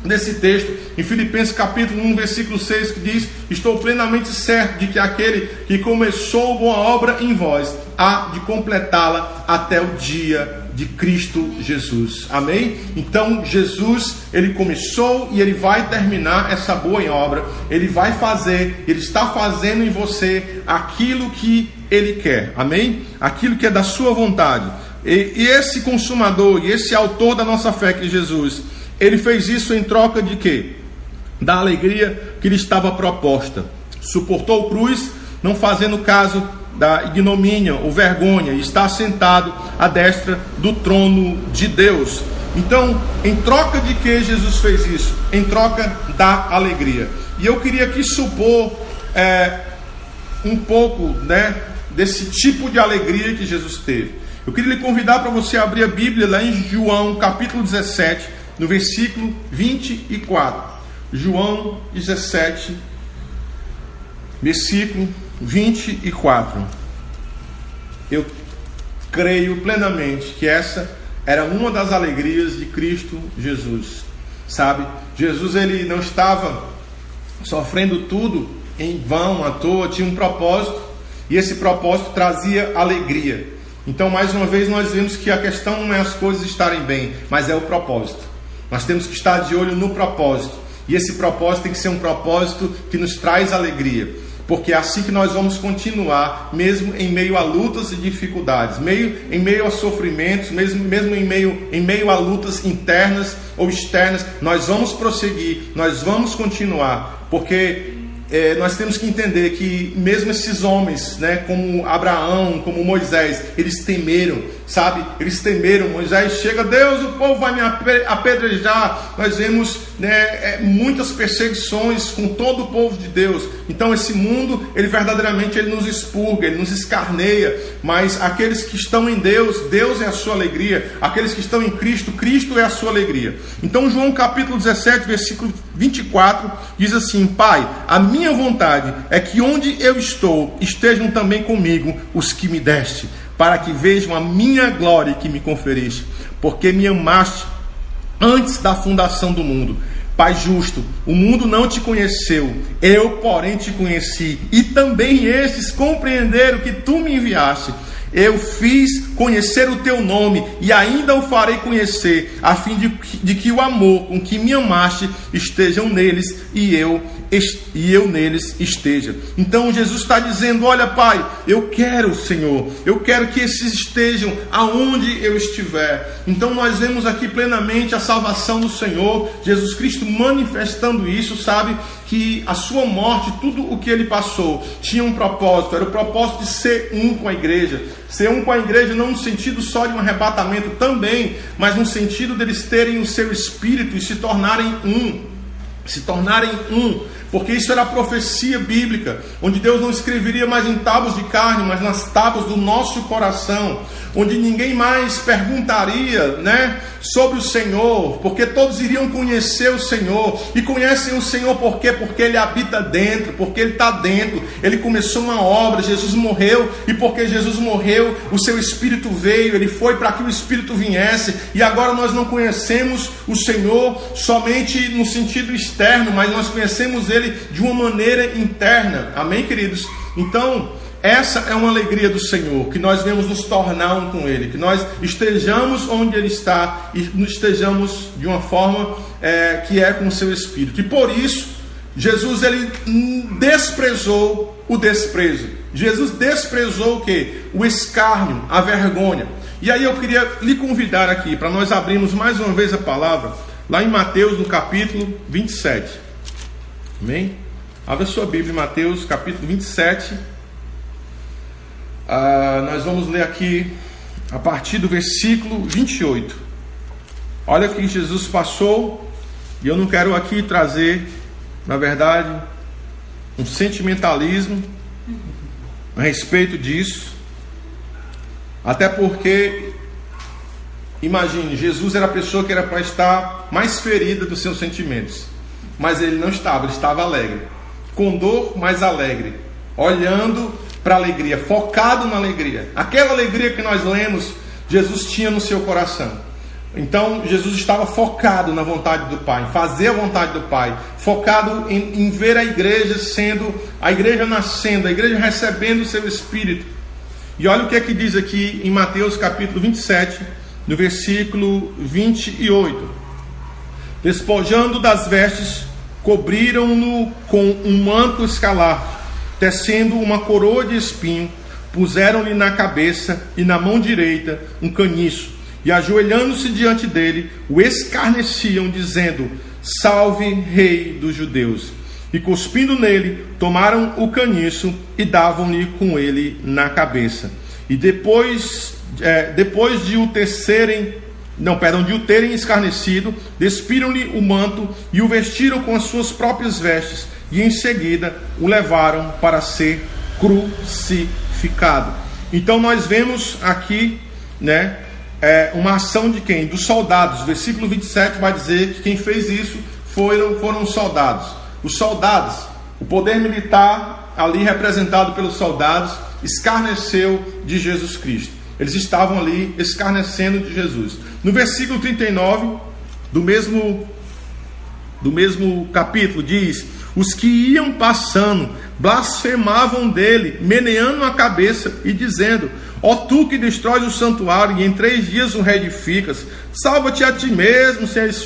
S1: desse texto em Filipenses capítulo 1, versículo 6, que diz: estou plenamente certo de que aquele que começou boa obra em vós há de completá-la até o dia de Cristo Jesus. Amém? Então Jesus, ele começou e ele vai terminar essa boa obra. Ele vai fazer, ele está fazendo em você aquilo que ele quer. Amém? Aquilo que é da sua vontade. E esse consumador e esse autor da nossa fé, que é Jesus, ele fez isso em troca de quê? Da alegria que lhe estava proposta. Suportou cruz, não fazendo caso da ignomínia ou vergonha, e está sentado à destra do trono de Deus. Então, em troca de que Jesus fez isso? Em troca da alegria. E eu queria aqui supor um pouco, né, desse tipo de alegria que Jesus teve. Eu queria lhe convidar para você abrir a Bíblia lá em João capítulo 17, no versículo 24. João 17, versículo 24. Eu creio plenamente que essa era uma das alegrias de Cristo Jesus, sabe? Jesus, ele não estava sofrendo tudo em vão, à toa, tinha um propósito, e esse propósito trazia alegria. Então, mais uma vez, nós vemos que a questão não é as coisas estarem bem, mas é o propósito. Nós temos que estar de olho no propósito, e esse propósito tem que ser um propósito que nos traz alegria. Porque é assim que nós vamos continuar, mesmo em meio a lutas e dificuldades, em meio a sofrimentos, mesmo em meio a lutas internas ou externas, nós vamos prosseguir, nós vamos continuar, porque nós temos que entender que mesmo esses homens, né, como Abraão, como Moisés, eles temeram, sabe? Eles temeram. Moisés chega, Deus, o povo vai me apedrejar. Nós vemos, né, muitas perseguições com todo o povo de Deus. Então esse mundo, ele verdadeiramente ele nos expurga, ele nos escarneia. Mas aqueles que estão em Deus, Deus é a sua alegria. Aqueles que estão em Cristo, Cristo é a sua alegria. Então João capítulo 17, versículo 24, diz assim: Pai, a minha vontade é que onde eu estou, estejam também comigo os que me deste, para que vejam a minha glória que me conferiste, porque me amaste antes da fundação do mundo. Pai justo, o mundo não te conheceu, eu porém te conheci, e também estes compreenderam que tu me enviaste. Eu fiz conhecer o teu nome e ainda o farei conhecer, a fim de que o amor com que me amaste estejam neles e eu neles esteja. Então Jesus está dizendo: olha, Pai, eu quero, Senhor, eu quero que esses estejam aonde eu estiver. Então nós vemos aqui plenamente a salvação do Senhor, Jesus Cristo manifestando isso, sabe? Que a sua morte, tudo o que ele passou, tinha um propósito, era o propósito de ser um com a igreja. Ser um com a igreja não no sentido só de um arrebatamento também, mas no sentido deles terem o seu espírito e se tornarem um. Porque isso era a profecia bíblica, onde Deus não escreveria mais em tábuas de carne, mas nas tábuas do nosso coração, onde ninguém mais perguntaria, né, sobre o Senhor, porque todos iriam conhecer o Senhor, e conhecem o Senhor por quê? Porque Ele habita dentro, porque Ele está dentro, Ele começou uma obra, Jesus morreu, e porque Jesus morreu, o seu Espírito veio, Ele foi para que o Espírito viesse, e agora nós não conhecemos o Senhor somente no sentido externo, mas nós conhecemos Ele de uma maneira interna, amém, queridos? Então, essa é uma alegria do Senhor, que nós devemos nos tornar um com Ele, que nós estejamos onde Ele está e estejamos de uma forma que é com o seu Espírito. E por isso, Jesus ele desprezou o desprezo. Jesus desprezou o quê? O escárnio, a vergonha. E aí eu queria lhe convidar aqui, para nós abrirmos mais uma vez a palavra, lá em Mateus, no capítulo 27. Amém? Abra sua Bíblia em Mateus, capítulo 27. Nós vamos ler aqui a partir do versículo 28. Olha o que Jesus passou, e eu não quero aqui trazer, na verdade, um sentimentalismo a respeito disso, até porque, imagine, Jesus era a pessoa que era para estar mais ferida dos seus sentimentos, mas ele não estava, ele estava alegre, com dor, mas alegre, olhando para a alegria, focado na alegria. Aquela alegria que nós lemos, Jesus tinha no seu coração. Então Jesus estava focado na vontade do Pai, em fazer a vontade do Pai, focado em ver a igreja nascendo, a igreja recebendo o seu Espírito. E olha o que é que diz aqui em Mateus capítulo 27, no versículo 28. Despojando das vestes, cobriram-no com um manto escarlate, tecendo uma coroa de espinho, puseram-lhe na cabeça e na mão direita um caniço, e ajoelhando-se diante dele, o escarneciam, dizendo: Salve, Rei dos Judeus! E cuspindo nele, tomaram o caniço e davam-lhe com ele na cabeça. E depois de o terem escarnecido, despiram-lhe o manto e o vestiram com as suas próprias vestes, e em seguida o levaram para ser crucificado. Então nós vemos aqui, né, uma ação de quem? Dos soldados. O versículo 27 vai dizer que quem fez isso foram os soldados. Os soldados, o poder militar ali representado pelos soldados, escarneceu de Jesus Cristo. Eles estavam ali escarnecendo de Jesus. No versículo 39 do mesmo capítulo diz: os que iam passando blasfemavam dele, meneando a cabeça e dizendo: ó tu que destróis o santuário e em 3 dias o reedificas, salva-te a ti mesmo, se és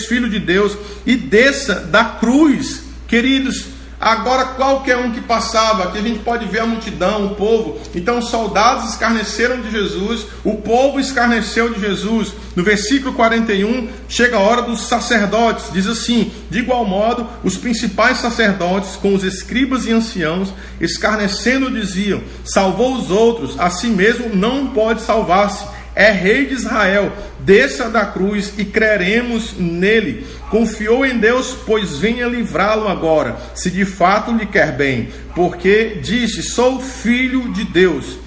S1: filho de Deus, e desça da cruz. Queridos, Agora qualquer um que passava, aqui a gente pode ver a multidão, o povo. Então os soldados escarneceram de Jesus, o povo escarneceu de Jesus. No versículo 41, chega a hora dos sacerdotes, diz assim: de igual modo, os principais sacerdotes, com os escribas e anciãos, escarnecendo, diziam: salvou os outros, a si mesmo não pode salvar-se. É rei de Israel, desça da cruz e creremos nele. Confiou em Deus, pois venha livrá-lo agora, se de fato lhe quer bem, porque disse: sou filho de Deus.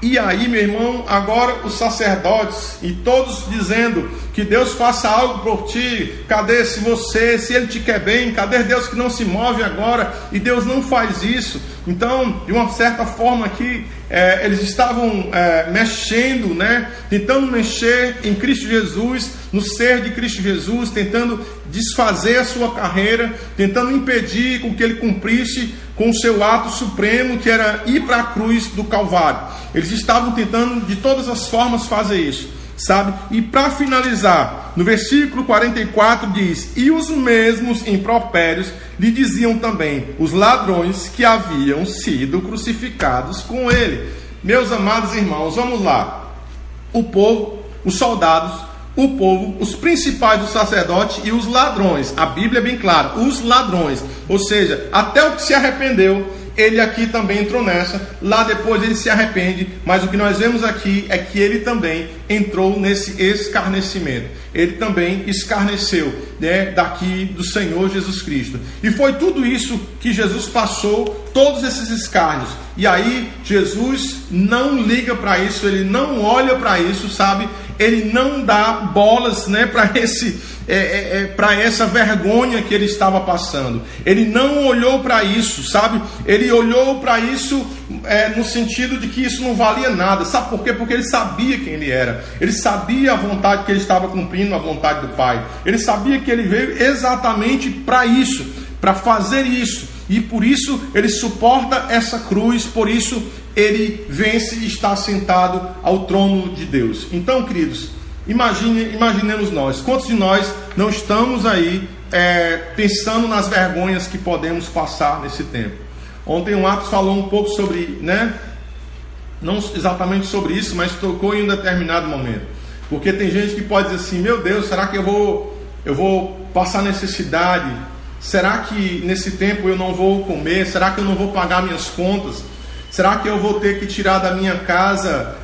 S1: E aí, meu irmão, agora os sacerdotes e todos dizendo que Deus faça algo por ti. Cadê se ele te quer bem? Cadê Deus que não se move agora? E Deus não faz isso. Então, de uma certa forma aqui, eles estavam mexendo, né? Tentando mexer em Cristo Jesus, no ser de Cristo Jesus, tentando desfazer a sua carreira, tentando impedir com que ele cumprisse com o seu ato supremo, que era ir para a cruz do Calvário. Eles estavam tentando de todas as formas fazer isso, sabe? E para finalizar, no versículo 44 diz: e os mesmos impropérios lhe diziam também os ladrões que haviam sido crucificados com ele. Meus amados irmãos, vamos lá. O povo, os soldados, o povo, os principais dos sacerdotes e os ladrões. A Bíblia é bem clara, os ladrões. Ou seja, até o que se arrependeu, ele aqui também entrou nessa. Lá depois ele se arrepende, mas o que nós vemos aqui é que ele também entrou nesse escarnecimento. Ele também escarneceu, né, daqui do Senhor Jesus Cristo. E foi tudo isso que Jesus passou, todos esses escárnios. E aí Jesus não liga para isso, ele não olha para isso, sabe? Ele não dá bolas, né, para essa vergonha que ele estava passando. Ele não olhou para isso, sabe? Ele olhou para isso no sentido de que isso não valia nada. Sabe por quê? Porque ele sabia quem ele era. Ele sabia a vontade que ele estava cumprindo, a vontade do Pai. Ele sabia que ele veio exatamente para isso, para fazer isso. E por isso ele suporta essa cruz, por isso ele vence e está sentado ao trono de Deus. Então, queridos, imaginemos nós. Quantos de nós não estamos aí pensando nas vergonhas que podemos passar nesse tempo? Ontem o Atos falou um pouco sobre, né? Não exatamente sobre isso, mas tocou em um determinado momento. Porque tem gente que pode dizer assim: meu Deus, será que eu vou passar necessidade? Será que nesse tempo eu não vou comer? Será que eu não vou pagar minhas contas? Será que eu vou ter que tirar da minha casa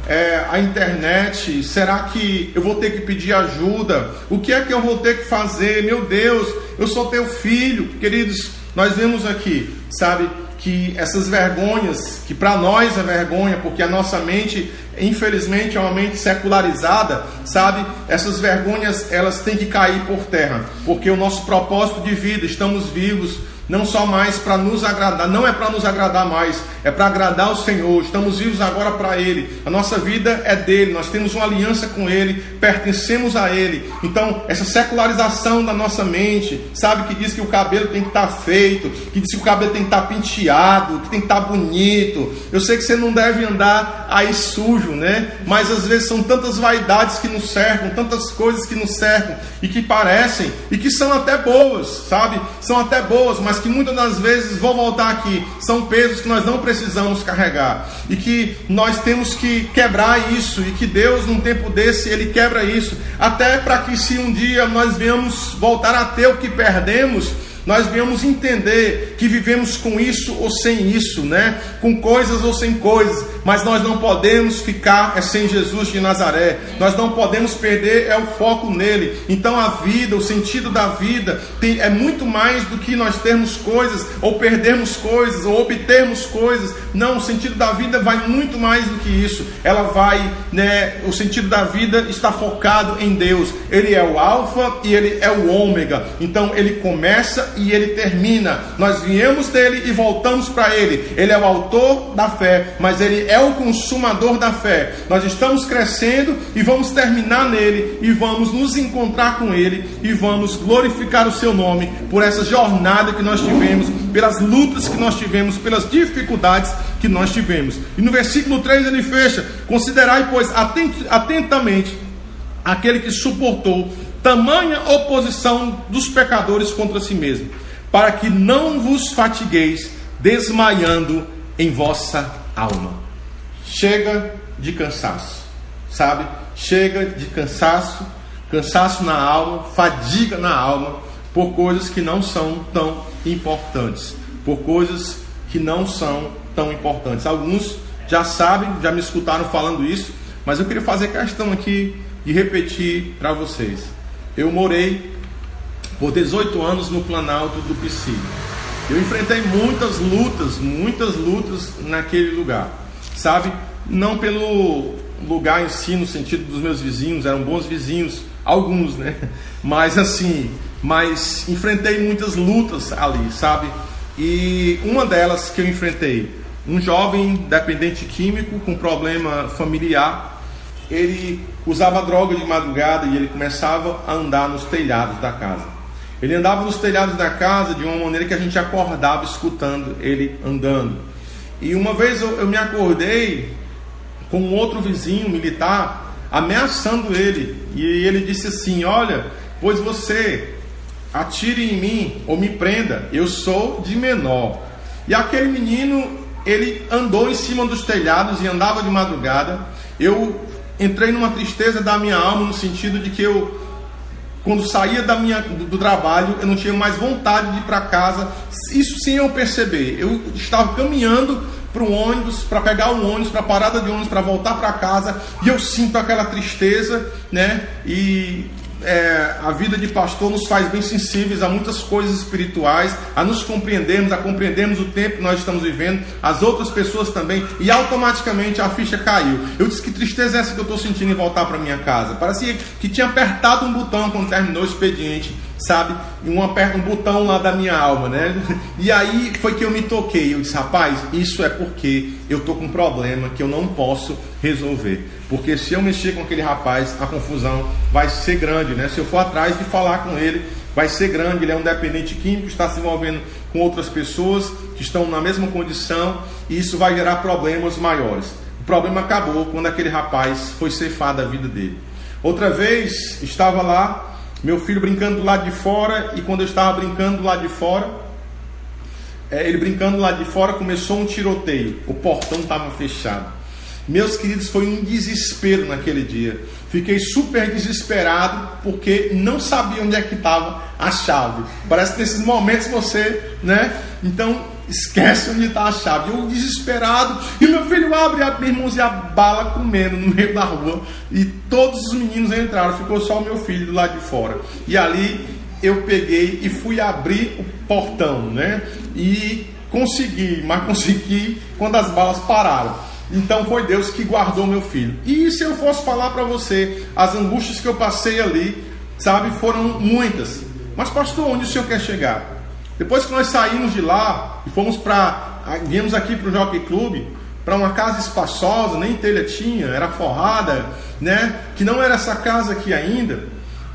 S1: a internet? Será que eu vou ter que pedir ajuda? O que é que eu vou ter que fazer? Meu Deus, eu sou teu filho. Queridos, nós vemos aqui, sabe, que essas vergonhas, que para nós é vergonha, porque a nossa mente, infelizmente, é uma mente secularizada, sabe? Essas vergonhas, elas têm que cair por terra, porque o nosso propósito de vida, estamos vivos, não só mais para nos agradar, não é para nos agradar mais, é para agradar o Senhor. Estamos vivos agora para Ele, a nossa vida é dele, nós temos uma aliança com Ele, pertencemos a Ele. Então essa secularização da nossa mente, sabe, que diz que o cabelo tem que estar feito, que diz que o cabelo tem que estar penteado, que tem que estar bonito. Eu sei que você não deve andar aí sujo, né? Mas às vezes são tantas vaidades que nos cercam, tantas coisas que nos cercam e que parecem e que são até boas, sabe? São até boas, mas que muitas das vezes, vou voltar aqui, são pesos que nós não precisamos carregar, e que nós temos que quebrar isso, e que Deus, num tempo desse, Ele quebra isso, até para que, se um dia nós venhamos voltar a ter o que perdemos, nós viemos entender que vivemos com isso ou sem isso, né? Com coisas ou sem coisas, mas nós não podemos ficar sem Jesus de Nazaré, nós não podemos perder o foco nele. Então a vida, o sentido da vida é muito mais do que nós termos coisas, ou perdermos coisas, ou obtermos coisas. Não, o sentido da vida vai muito mais do que isso. Ela vai, né? O sentido da vida está focado em Deus. Ele é o alfa e ele é o ômega. Então ele começa e ele termina. Nós viemos dele e voltamos para ele. Ele é o autor da fé, mas ele é o consumador da fé. Nós estamos crescendo e vamos terminar nele, e vamos nos encontrar com ele, e vamos glorificar o seu nome por essa jornada que nós tivemos, pelas lutas que nós tivemos, pelas dificuldades que nós tivemos. E no versículo 3 ele fecha: considerai, pois, atentamente aquele que suportou tamanha oposição dos pecadores contra si mesmo, para que não vos fatigueis, desmaiando em vossa alma. Chega de cansaço, sabe? Chega de cansaço, cansaço na alma, fadiga na alma, por coisas que não são tão importantes, por coisas que não são tão importantes. Alguns já sabem, já me escutaram falando isso, mas eu queria fazer questão aqui de repetir para vocês. Eu morei por 18 anos no Planalto do Pici. Eu enfrentei muitas lutas naquele lugar, sabe? Não pelo lugar em si, no sentido dos meus vizinhos, eram bons vizinhos, alguns, né? Mas enfrentei muitas lutas ali, sabe? E uma delas que eu enfrentei, um jovem dependente químico com problema familiar, ele usava droga de madrugada e ele começava a andar nos telhados da casa. Ele andava nos telhados da casa de uma maneira que a gente acordava escutando ele andando. E uma vez eu me acordei com um outro vizinho militar ameaçando ele. E ele disse assim: olha, pois você atire em mim ou me prenda, eu sou de menor. E aquele menino, ele andou em cima dos telhados e andava de madrugada. Eu entrei numa tristeza da minha alma, no sentido de que eu, quando saía do trabalho, eu não tinha mais vontade de ir para casa. Isso sem eu perceber. Eu estava caminhando para o ônibus, para pegar o ônibus, para a parada de ônibus, para voltar para casa, e eu sinto aquela tristeza, né? E a vida de pastor nos faz bem sensíveis a muitas coisas espirituais, a nos compreendermos, a compreendermos o tempo que nós estamos vivendo, as outras pessoas também, e automaticamente a ficha caiu. Eu disse: que tristeza é essa que eu estou sentindo em voltar para minha casa? Parecia que tinha apertado um botão quando terminou o expediente, sabe? Um botão lá da minha alma, né? E aí foi que eu me toquei. Eu disse: rapaz, isso é porque eu estou com um problema que eu não posso resolver. Porque se eu mexer com aquele rapaz, a confusão vai ser grande, né? Se eu for atrás de falar com ele, vai ser grande. Ele é um dependente químico, está se envolvendo com outras pessoas que estão na mesma condição, e isso vai gerar problemas maiores. O problema acabou quando aquele rapaz foi ceifado da vida dele. Outra vez, estava lá, meu filho brincando do lado de fora, e quando eu estava brincando do lado de fora, ele brincando do lado de fora, começou um tiroteio. O portão estava fechado. Meus queridos, foi um desespero naquele dia. Fiquei super desesperado porque não sabia onde é que estava a chave. Parece que nesses momentos você, né? Então esquece onde está a chave. Eu desesperado, e meu filho abre, meus irmãos, e a bala comendo no meio da rua. E todos os meninos entraram, ficou só o meu filho do lado de fora. E ali eu peguei e fui abrir o portão, né? E consegui quando as balas pararam. Então foi Deus que guardou meu filho. E se eu fosse falar para você as angústias que eu passei ali, sabe, foram muitas. Mas pastor, onde o senhor quer chegar? Depois que nós saímos de lá e viemos aqui para o Jockey Club, para uma casa espaçosa, nem telha tinha, era forrada, né? Que não era essa casa aqui ainda.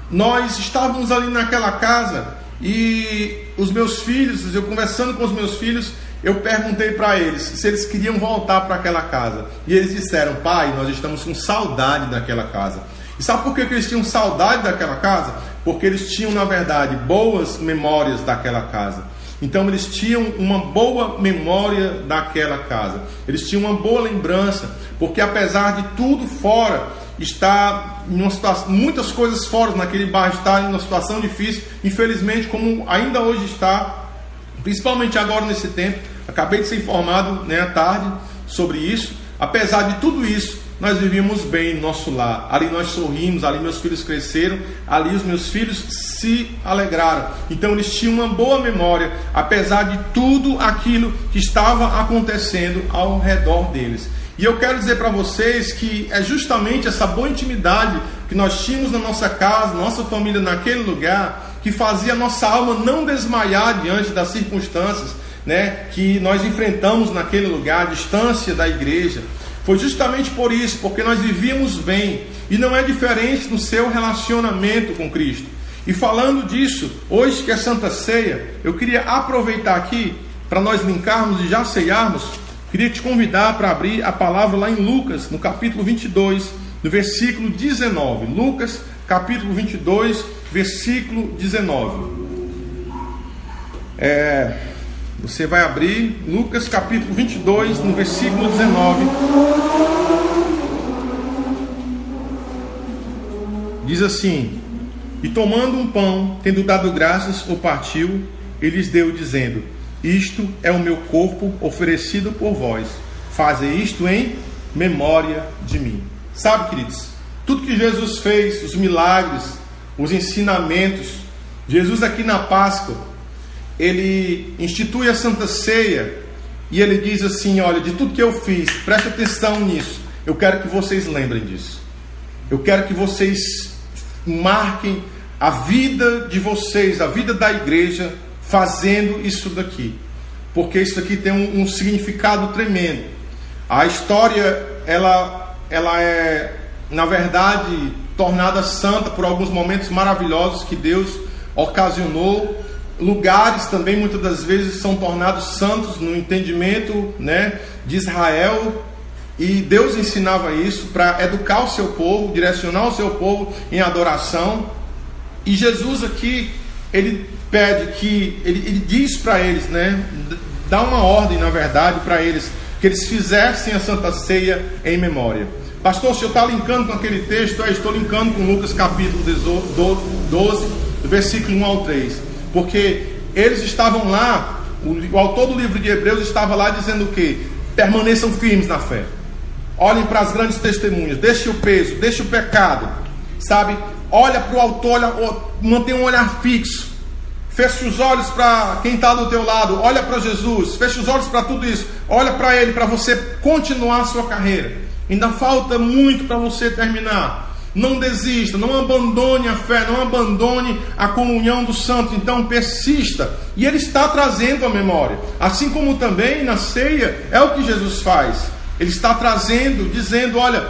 S1: Nós estávamos ali naquela casa e os meus filhos, eu conversando com os meus filhos, eu perguntei para eles se eles queriam voltar para aquela casa. E eles disseram: pai, nós estamos com saudade daquela casa. E sabe por que eles tinham saudade daquela casa? Porque eles tinham, na verdade, boas memórias daquela casa. Então eles tinham uma boa memória daquela casa. Eles tinham uma boa lembrança. Porque apesar de tudo fora, está em uma situação, muitas coisas fora naquele bairro, está em uma situação difícil, infelizmente, como ainda hoje está, principalmente agora nesse tempo. Acabei de ser informado, né, à tarde sobre isso. Apesar de tudo isso, nós vivíamos bem no nosso lar. Ali nós sorrimos, ali meus filhos cresceram, ali os meus filhos se alegraram. Então eles tinham uma boa memória, apesar de tudo aquilo que estava acontecendo ao redor deles. E eu quero dizer para vocês que é justamente essa boa intimidade que nós tínhamos na nossa casa, nossa família naquele lugar, que fazia a nossa alma não desmaiar diante das circunstâncias, né, que nós enfrentamos naquele lugar, a distância da igreja. Foi justamente por isso, porque nós vivíamos bem. E não é diferente no seu relacionamento com Cristo. E falando disso, hoje que é Santa Ceia, eu queria aproveitar aqui para nós linkarmos e já ceiarmos. Queria te convidar para abrir a palavra lá em Lucas, no capítulo 22, no versículo 19. Lucas, capítulo 22, versículo 19. Você vai abrir Lucas capítulo 22, no versículo 19. Diz assim: e tomando um pão, tendo dado graças, o partiu e lhes deu, dizendo: isto é o meu corpo oferecido por vós, fazei isto em memória de mim. Sabe, queridos, tudo que Jesus fez, os milagres, os ensinamentos, Jesus aqui na Páscoa, ele institui a Santa Ceia e ele diz assim: olha, de tudo que eu fiz, preste atenção nisso, eu quero que vocês lembrem disso, eu quero que vocês marquem a vida de vocês, a vida da igreja, fazendo isso daqui, porque isso aqui tem um significado tremendo. A história, ela é, na verdade, tornada santa por alguns momentos maravilhosos que Deus ocasionou. Lugares também, muitas das vezes, são tornados santos no entendimento, né, de Israel. E Deus ensinava isso para educar o seu povo, direcionar o seu povo em adoração. E Jesus aqui, ele pede que, ele diz para eles, né, dá uma ordem, na verdade, para eles, que eles fizessem a Santa Ceia em memória. Pastor, o senhor está linkando com aquele texto? Estou linkando com Lucas capítulo 12, versículo 1 ao 3. Porque eles estavam lá, o autor do livro de Hebreus estava lá dizendo o quê? Permaneçam firmes na fé. Olhem para as grandes testemunhas, deixe o peso, deixe o pecado, sabe? Olha para o autor, mantenha um olhar fixo. Feche os olhos para quem está do teu lado, olha para Jesus, feche os olhos para tudo isso, olha para Ele, para você continuar a sua carreira. Ainda falta muito para você terminar. Não desista, não abandone a fé, não abandone a comunhão dos santos. Então persista. E Ele está trazendo a memória. Assim como também na ceia é o que Jesus faz. Ele está trazendo, dizendo: olha,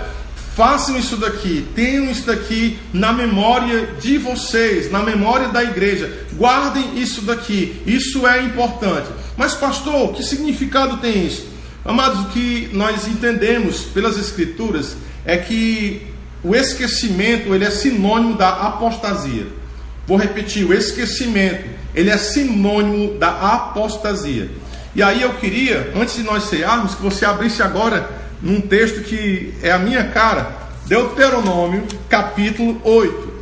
S1: façam isso daqui, tenham isso daqui na memória de vocês, na memória da igreja. Guardem isso daqui, isso é importante. Mas pastor, que significado tem isso? Amados, o que nós entendemos pelas Escrituras é que o esquecimento, ele é sinônimo da apostasia. Vou repetir, o esquecimento, ele é sinônimo da apostasia. E aí eu queria, antes de nós cearmos, que você abrisse agora num texto que é a minha cara, Deuteronômio capítulo 8.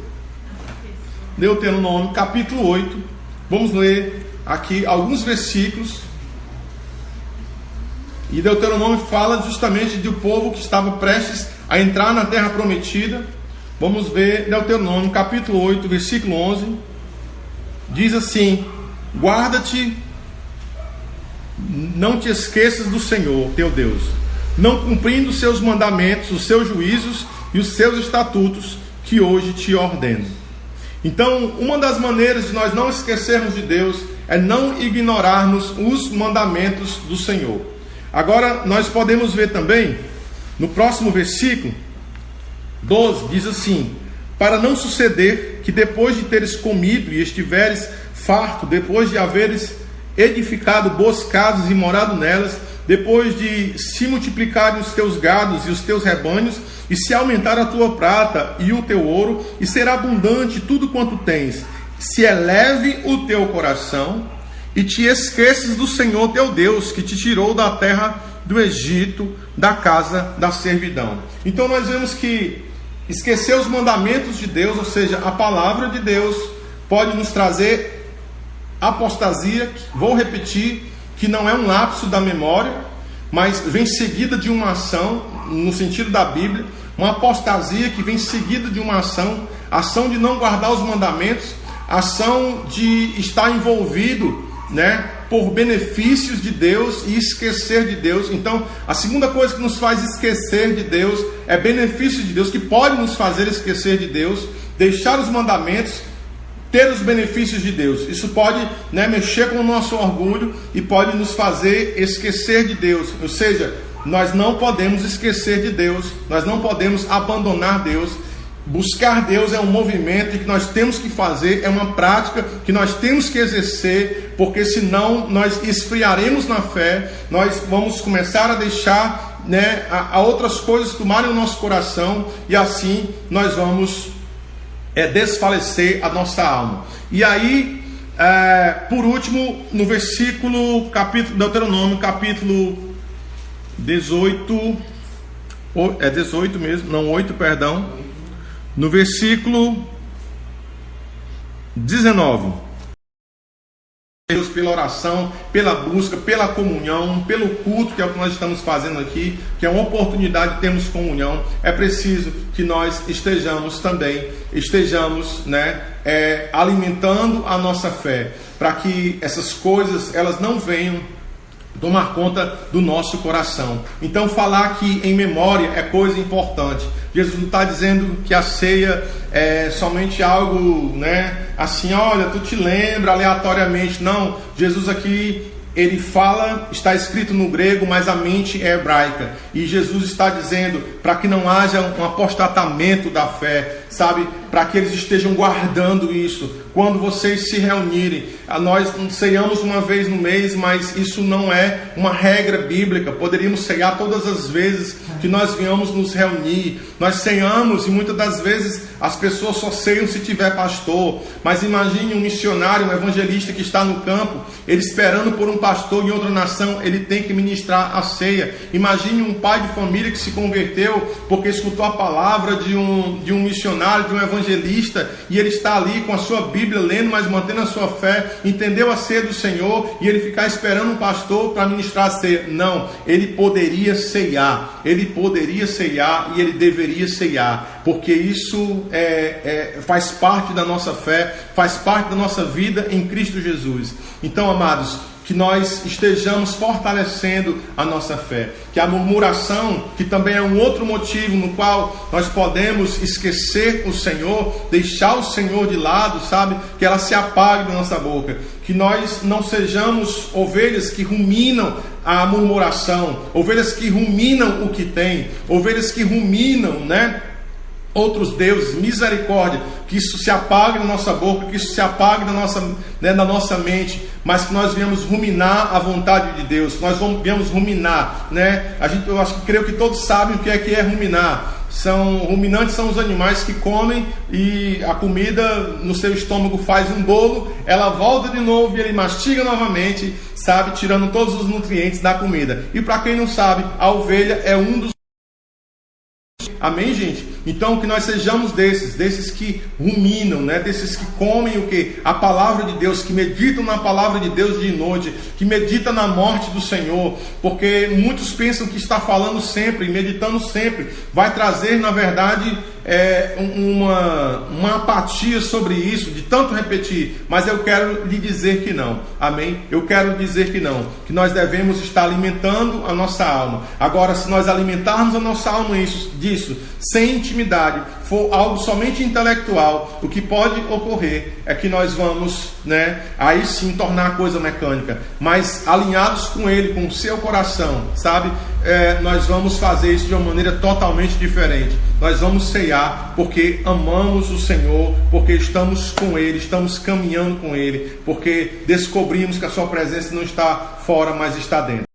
S1: Deuteronômio capítulo 8. Vamos ler aqui alguns versículos. E Deuteronômio fala justamente do povo que estava prestes a entrar na terra prometida. Vamos ver Deuteronômio capítulo 8, versículo 11. Diz assim: guarda-te, não te esqueças do Senhor teu Deus, não cumprindo os seus mandamentos, os seus juízos e os seus estatutos que hoje te ordeno. Então, uma das maneiras de nós não esquecermos de Deus é não ignorarmos os mandamentos do Senhor. Agora, nós podemos ver também, no próximo versículo 12, diz assim: para não suceder que depois de teres comido e estiveres farto, depois de haveres edificado boas casas e morado nelas, depois de se multiplicarem os teus gados e os teus rebanhos, e se aumentar a tua prata e o teu ouro, e ser abundante tudo quanto tens, se eleve o teu coração, e te esqueces do Senhor teu Deus, que te tirou da terra do Egito, da casa da servidão. Então nós vemos que esquecer os mandamentos de Deus, ou seja, a palavra de Deus, pode nos trazer apostasia. Vou repetir, que não é um lapso da memória, mas vem seguida de uma ação, no sentido da Bíblia, uma apostasia que vem seguida de uma ação de não guardar os mandamentos, ação de estar envolvido, né, por benefícios de Deus e esquecer de Deus. Então, a segunda coisa que nos faz esquecer de Deus é benefício de Deus, que pode nos fazer esquecer de Deus, deixar os mandamentos, ter os benefícios de Deus. Isso pode, né, mexer com o nosso orgulho e pode nos fazer esquecer de Deus. Ou seja, nós não podemos esquecer de Deus, nós não podemos abandonar Deus. Buscar Deus é um movimento que nós temos que fazer, é uma prática que nós temos que exercer, porque senão nós esfriaremos na fé, nós vamos começar a deixar, né, a outras coisas tomarem o nosso coração, e assim nós vamos desfalecer a nossa alma. E aí Por último, no versículo, Deuteronômio, capítulo 18, 18 mesmo, não 8, perdão, no versículo 19. Deus, pela oração, pela busca, pela comunhão, pelo culto, que é o que nós estamos fazendo aqui, que é uma oportunidade de termos comunhão. É preciso que nós estejamos, né, alimentando a nossa fé, para que essas coisas elas não venham tomar conta do nosso coração. Então, falar aqui em memória é coisa importante. Jesus não está dizendo que a ceia é somente algo, né, assim, olha, tu te lembra aleatoriamente. Não, Jesus aqui, ele fala, está escrito no grego, mas a mente é hebraica. E Jesus está dizendo para que não haja um apostatamento da fé, sabe? Para que eles estejam guardando isso. Quando vocês se reunirem, nós ceiamos uma vez no mês, mas isso não é uma regra bíblica. Poderíamos ceiar todas as vezes que nós venhamos nos reunir. Nós ceiamos e muitas das vezes as pessoas só ceiam se tiver pastor. Mas imagine um missionário, um evangelista que está no campo, ele esperando por um pastor em outra nação, ele tem que ministrar a ceia. Imagine um pai de família que se converteu porque escutou a palavra de um missionário, de um evangelista, e ele está ali com a sua Bíblia lendo, mas mantendo a sua fé, entendeu a ceia do Senhor, e ele ficar esperando um pastor para ministrar a ceia. Não, ele poderia ceiar e ele deveria ceiar, porque isso faz parte da nossa fé, faz parte da nossa vida em Cristo Jesus. Então, amados, que nós estejamos fortalecendo a nossa fé. Que a murmuração, que também é um outro motivo no qual nós podemos esquecer o Senhor, deixar o Senhor de lado, sabe? Que ela se apague da nossa boca. Que nós não sejamos ovelhas que ruminam a murmuração, ovelhas que ruminam o que tem, ovelhas que ruminam, né, outros deuses. Misericórdia, que isso se apague na nossa boca, que isso se apague na nossa mente, mas que nós venhamos ruminar a vontade de Deus, que nós venhamos ruminar, né? Creio que todos sabem o que é ruminar. Ruminantes são os animais que comem e a comida no seu estômago faz um bolo, ela volta de novo e ele mastiga novamente, sabe, tirando todos os nutrientes da comida. E para quem não sabe, a ovelha é um dos... Amém, gente? Então, que nós sejamos desses que ruminam, né? Desses que comem o que? A palavra de Deus, que meditam na palavra de Deus de noite, que meditam na morte do Senhor, porque muitos pensam que está falando sempre, meditando sempre, vai trazer, na verdade, uma apatia sobre isso, de tanto repetir, mas eu quero lhe dizer que não, amém? Eu quero dizer que não, que nós devemos estar alimentando a nossa alma. Agora, se nós alimentarmos a nossa alma disso, sem intimidade, for algo somente intelectual, o que pode ocorrer é que nós vamos, né, aí sim tornar a coisa mecânica, mas alinhados com Ele, com o seu coração, sabe? Nós vamos fazer isso de uma maneira totalmente diferente. Nós vamos ceiar porque amamos o Senhor, porque estamos com Ele, estamos caminhando com Ele, porque descobrimos que a sua presença não está fora, mas está dentro.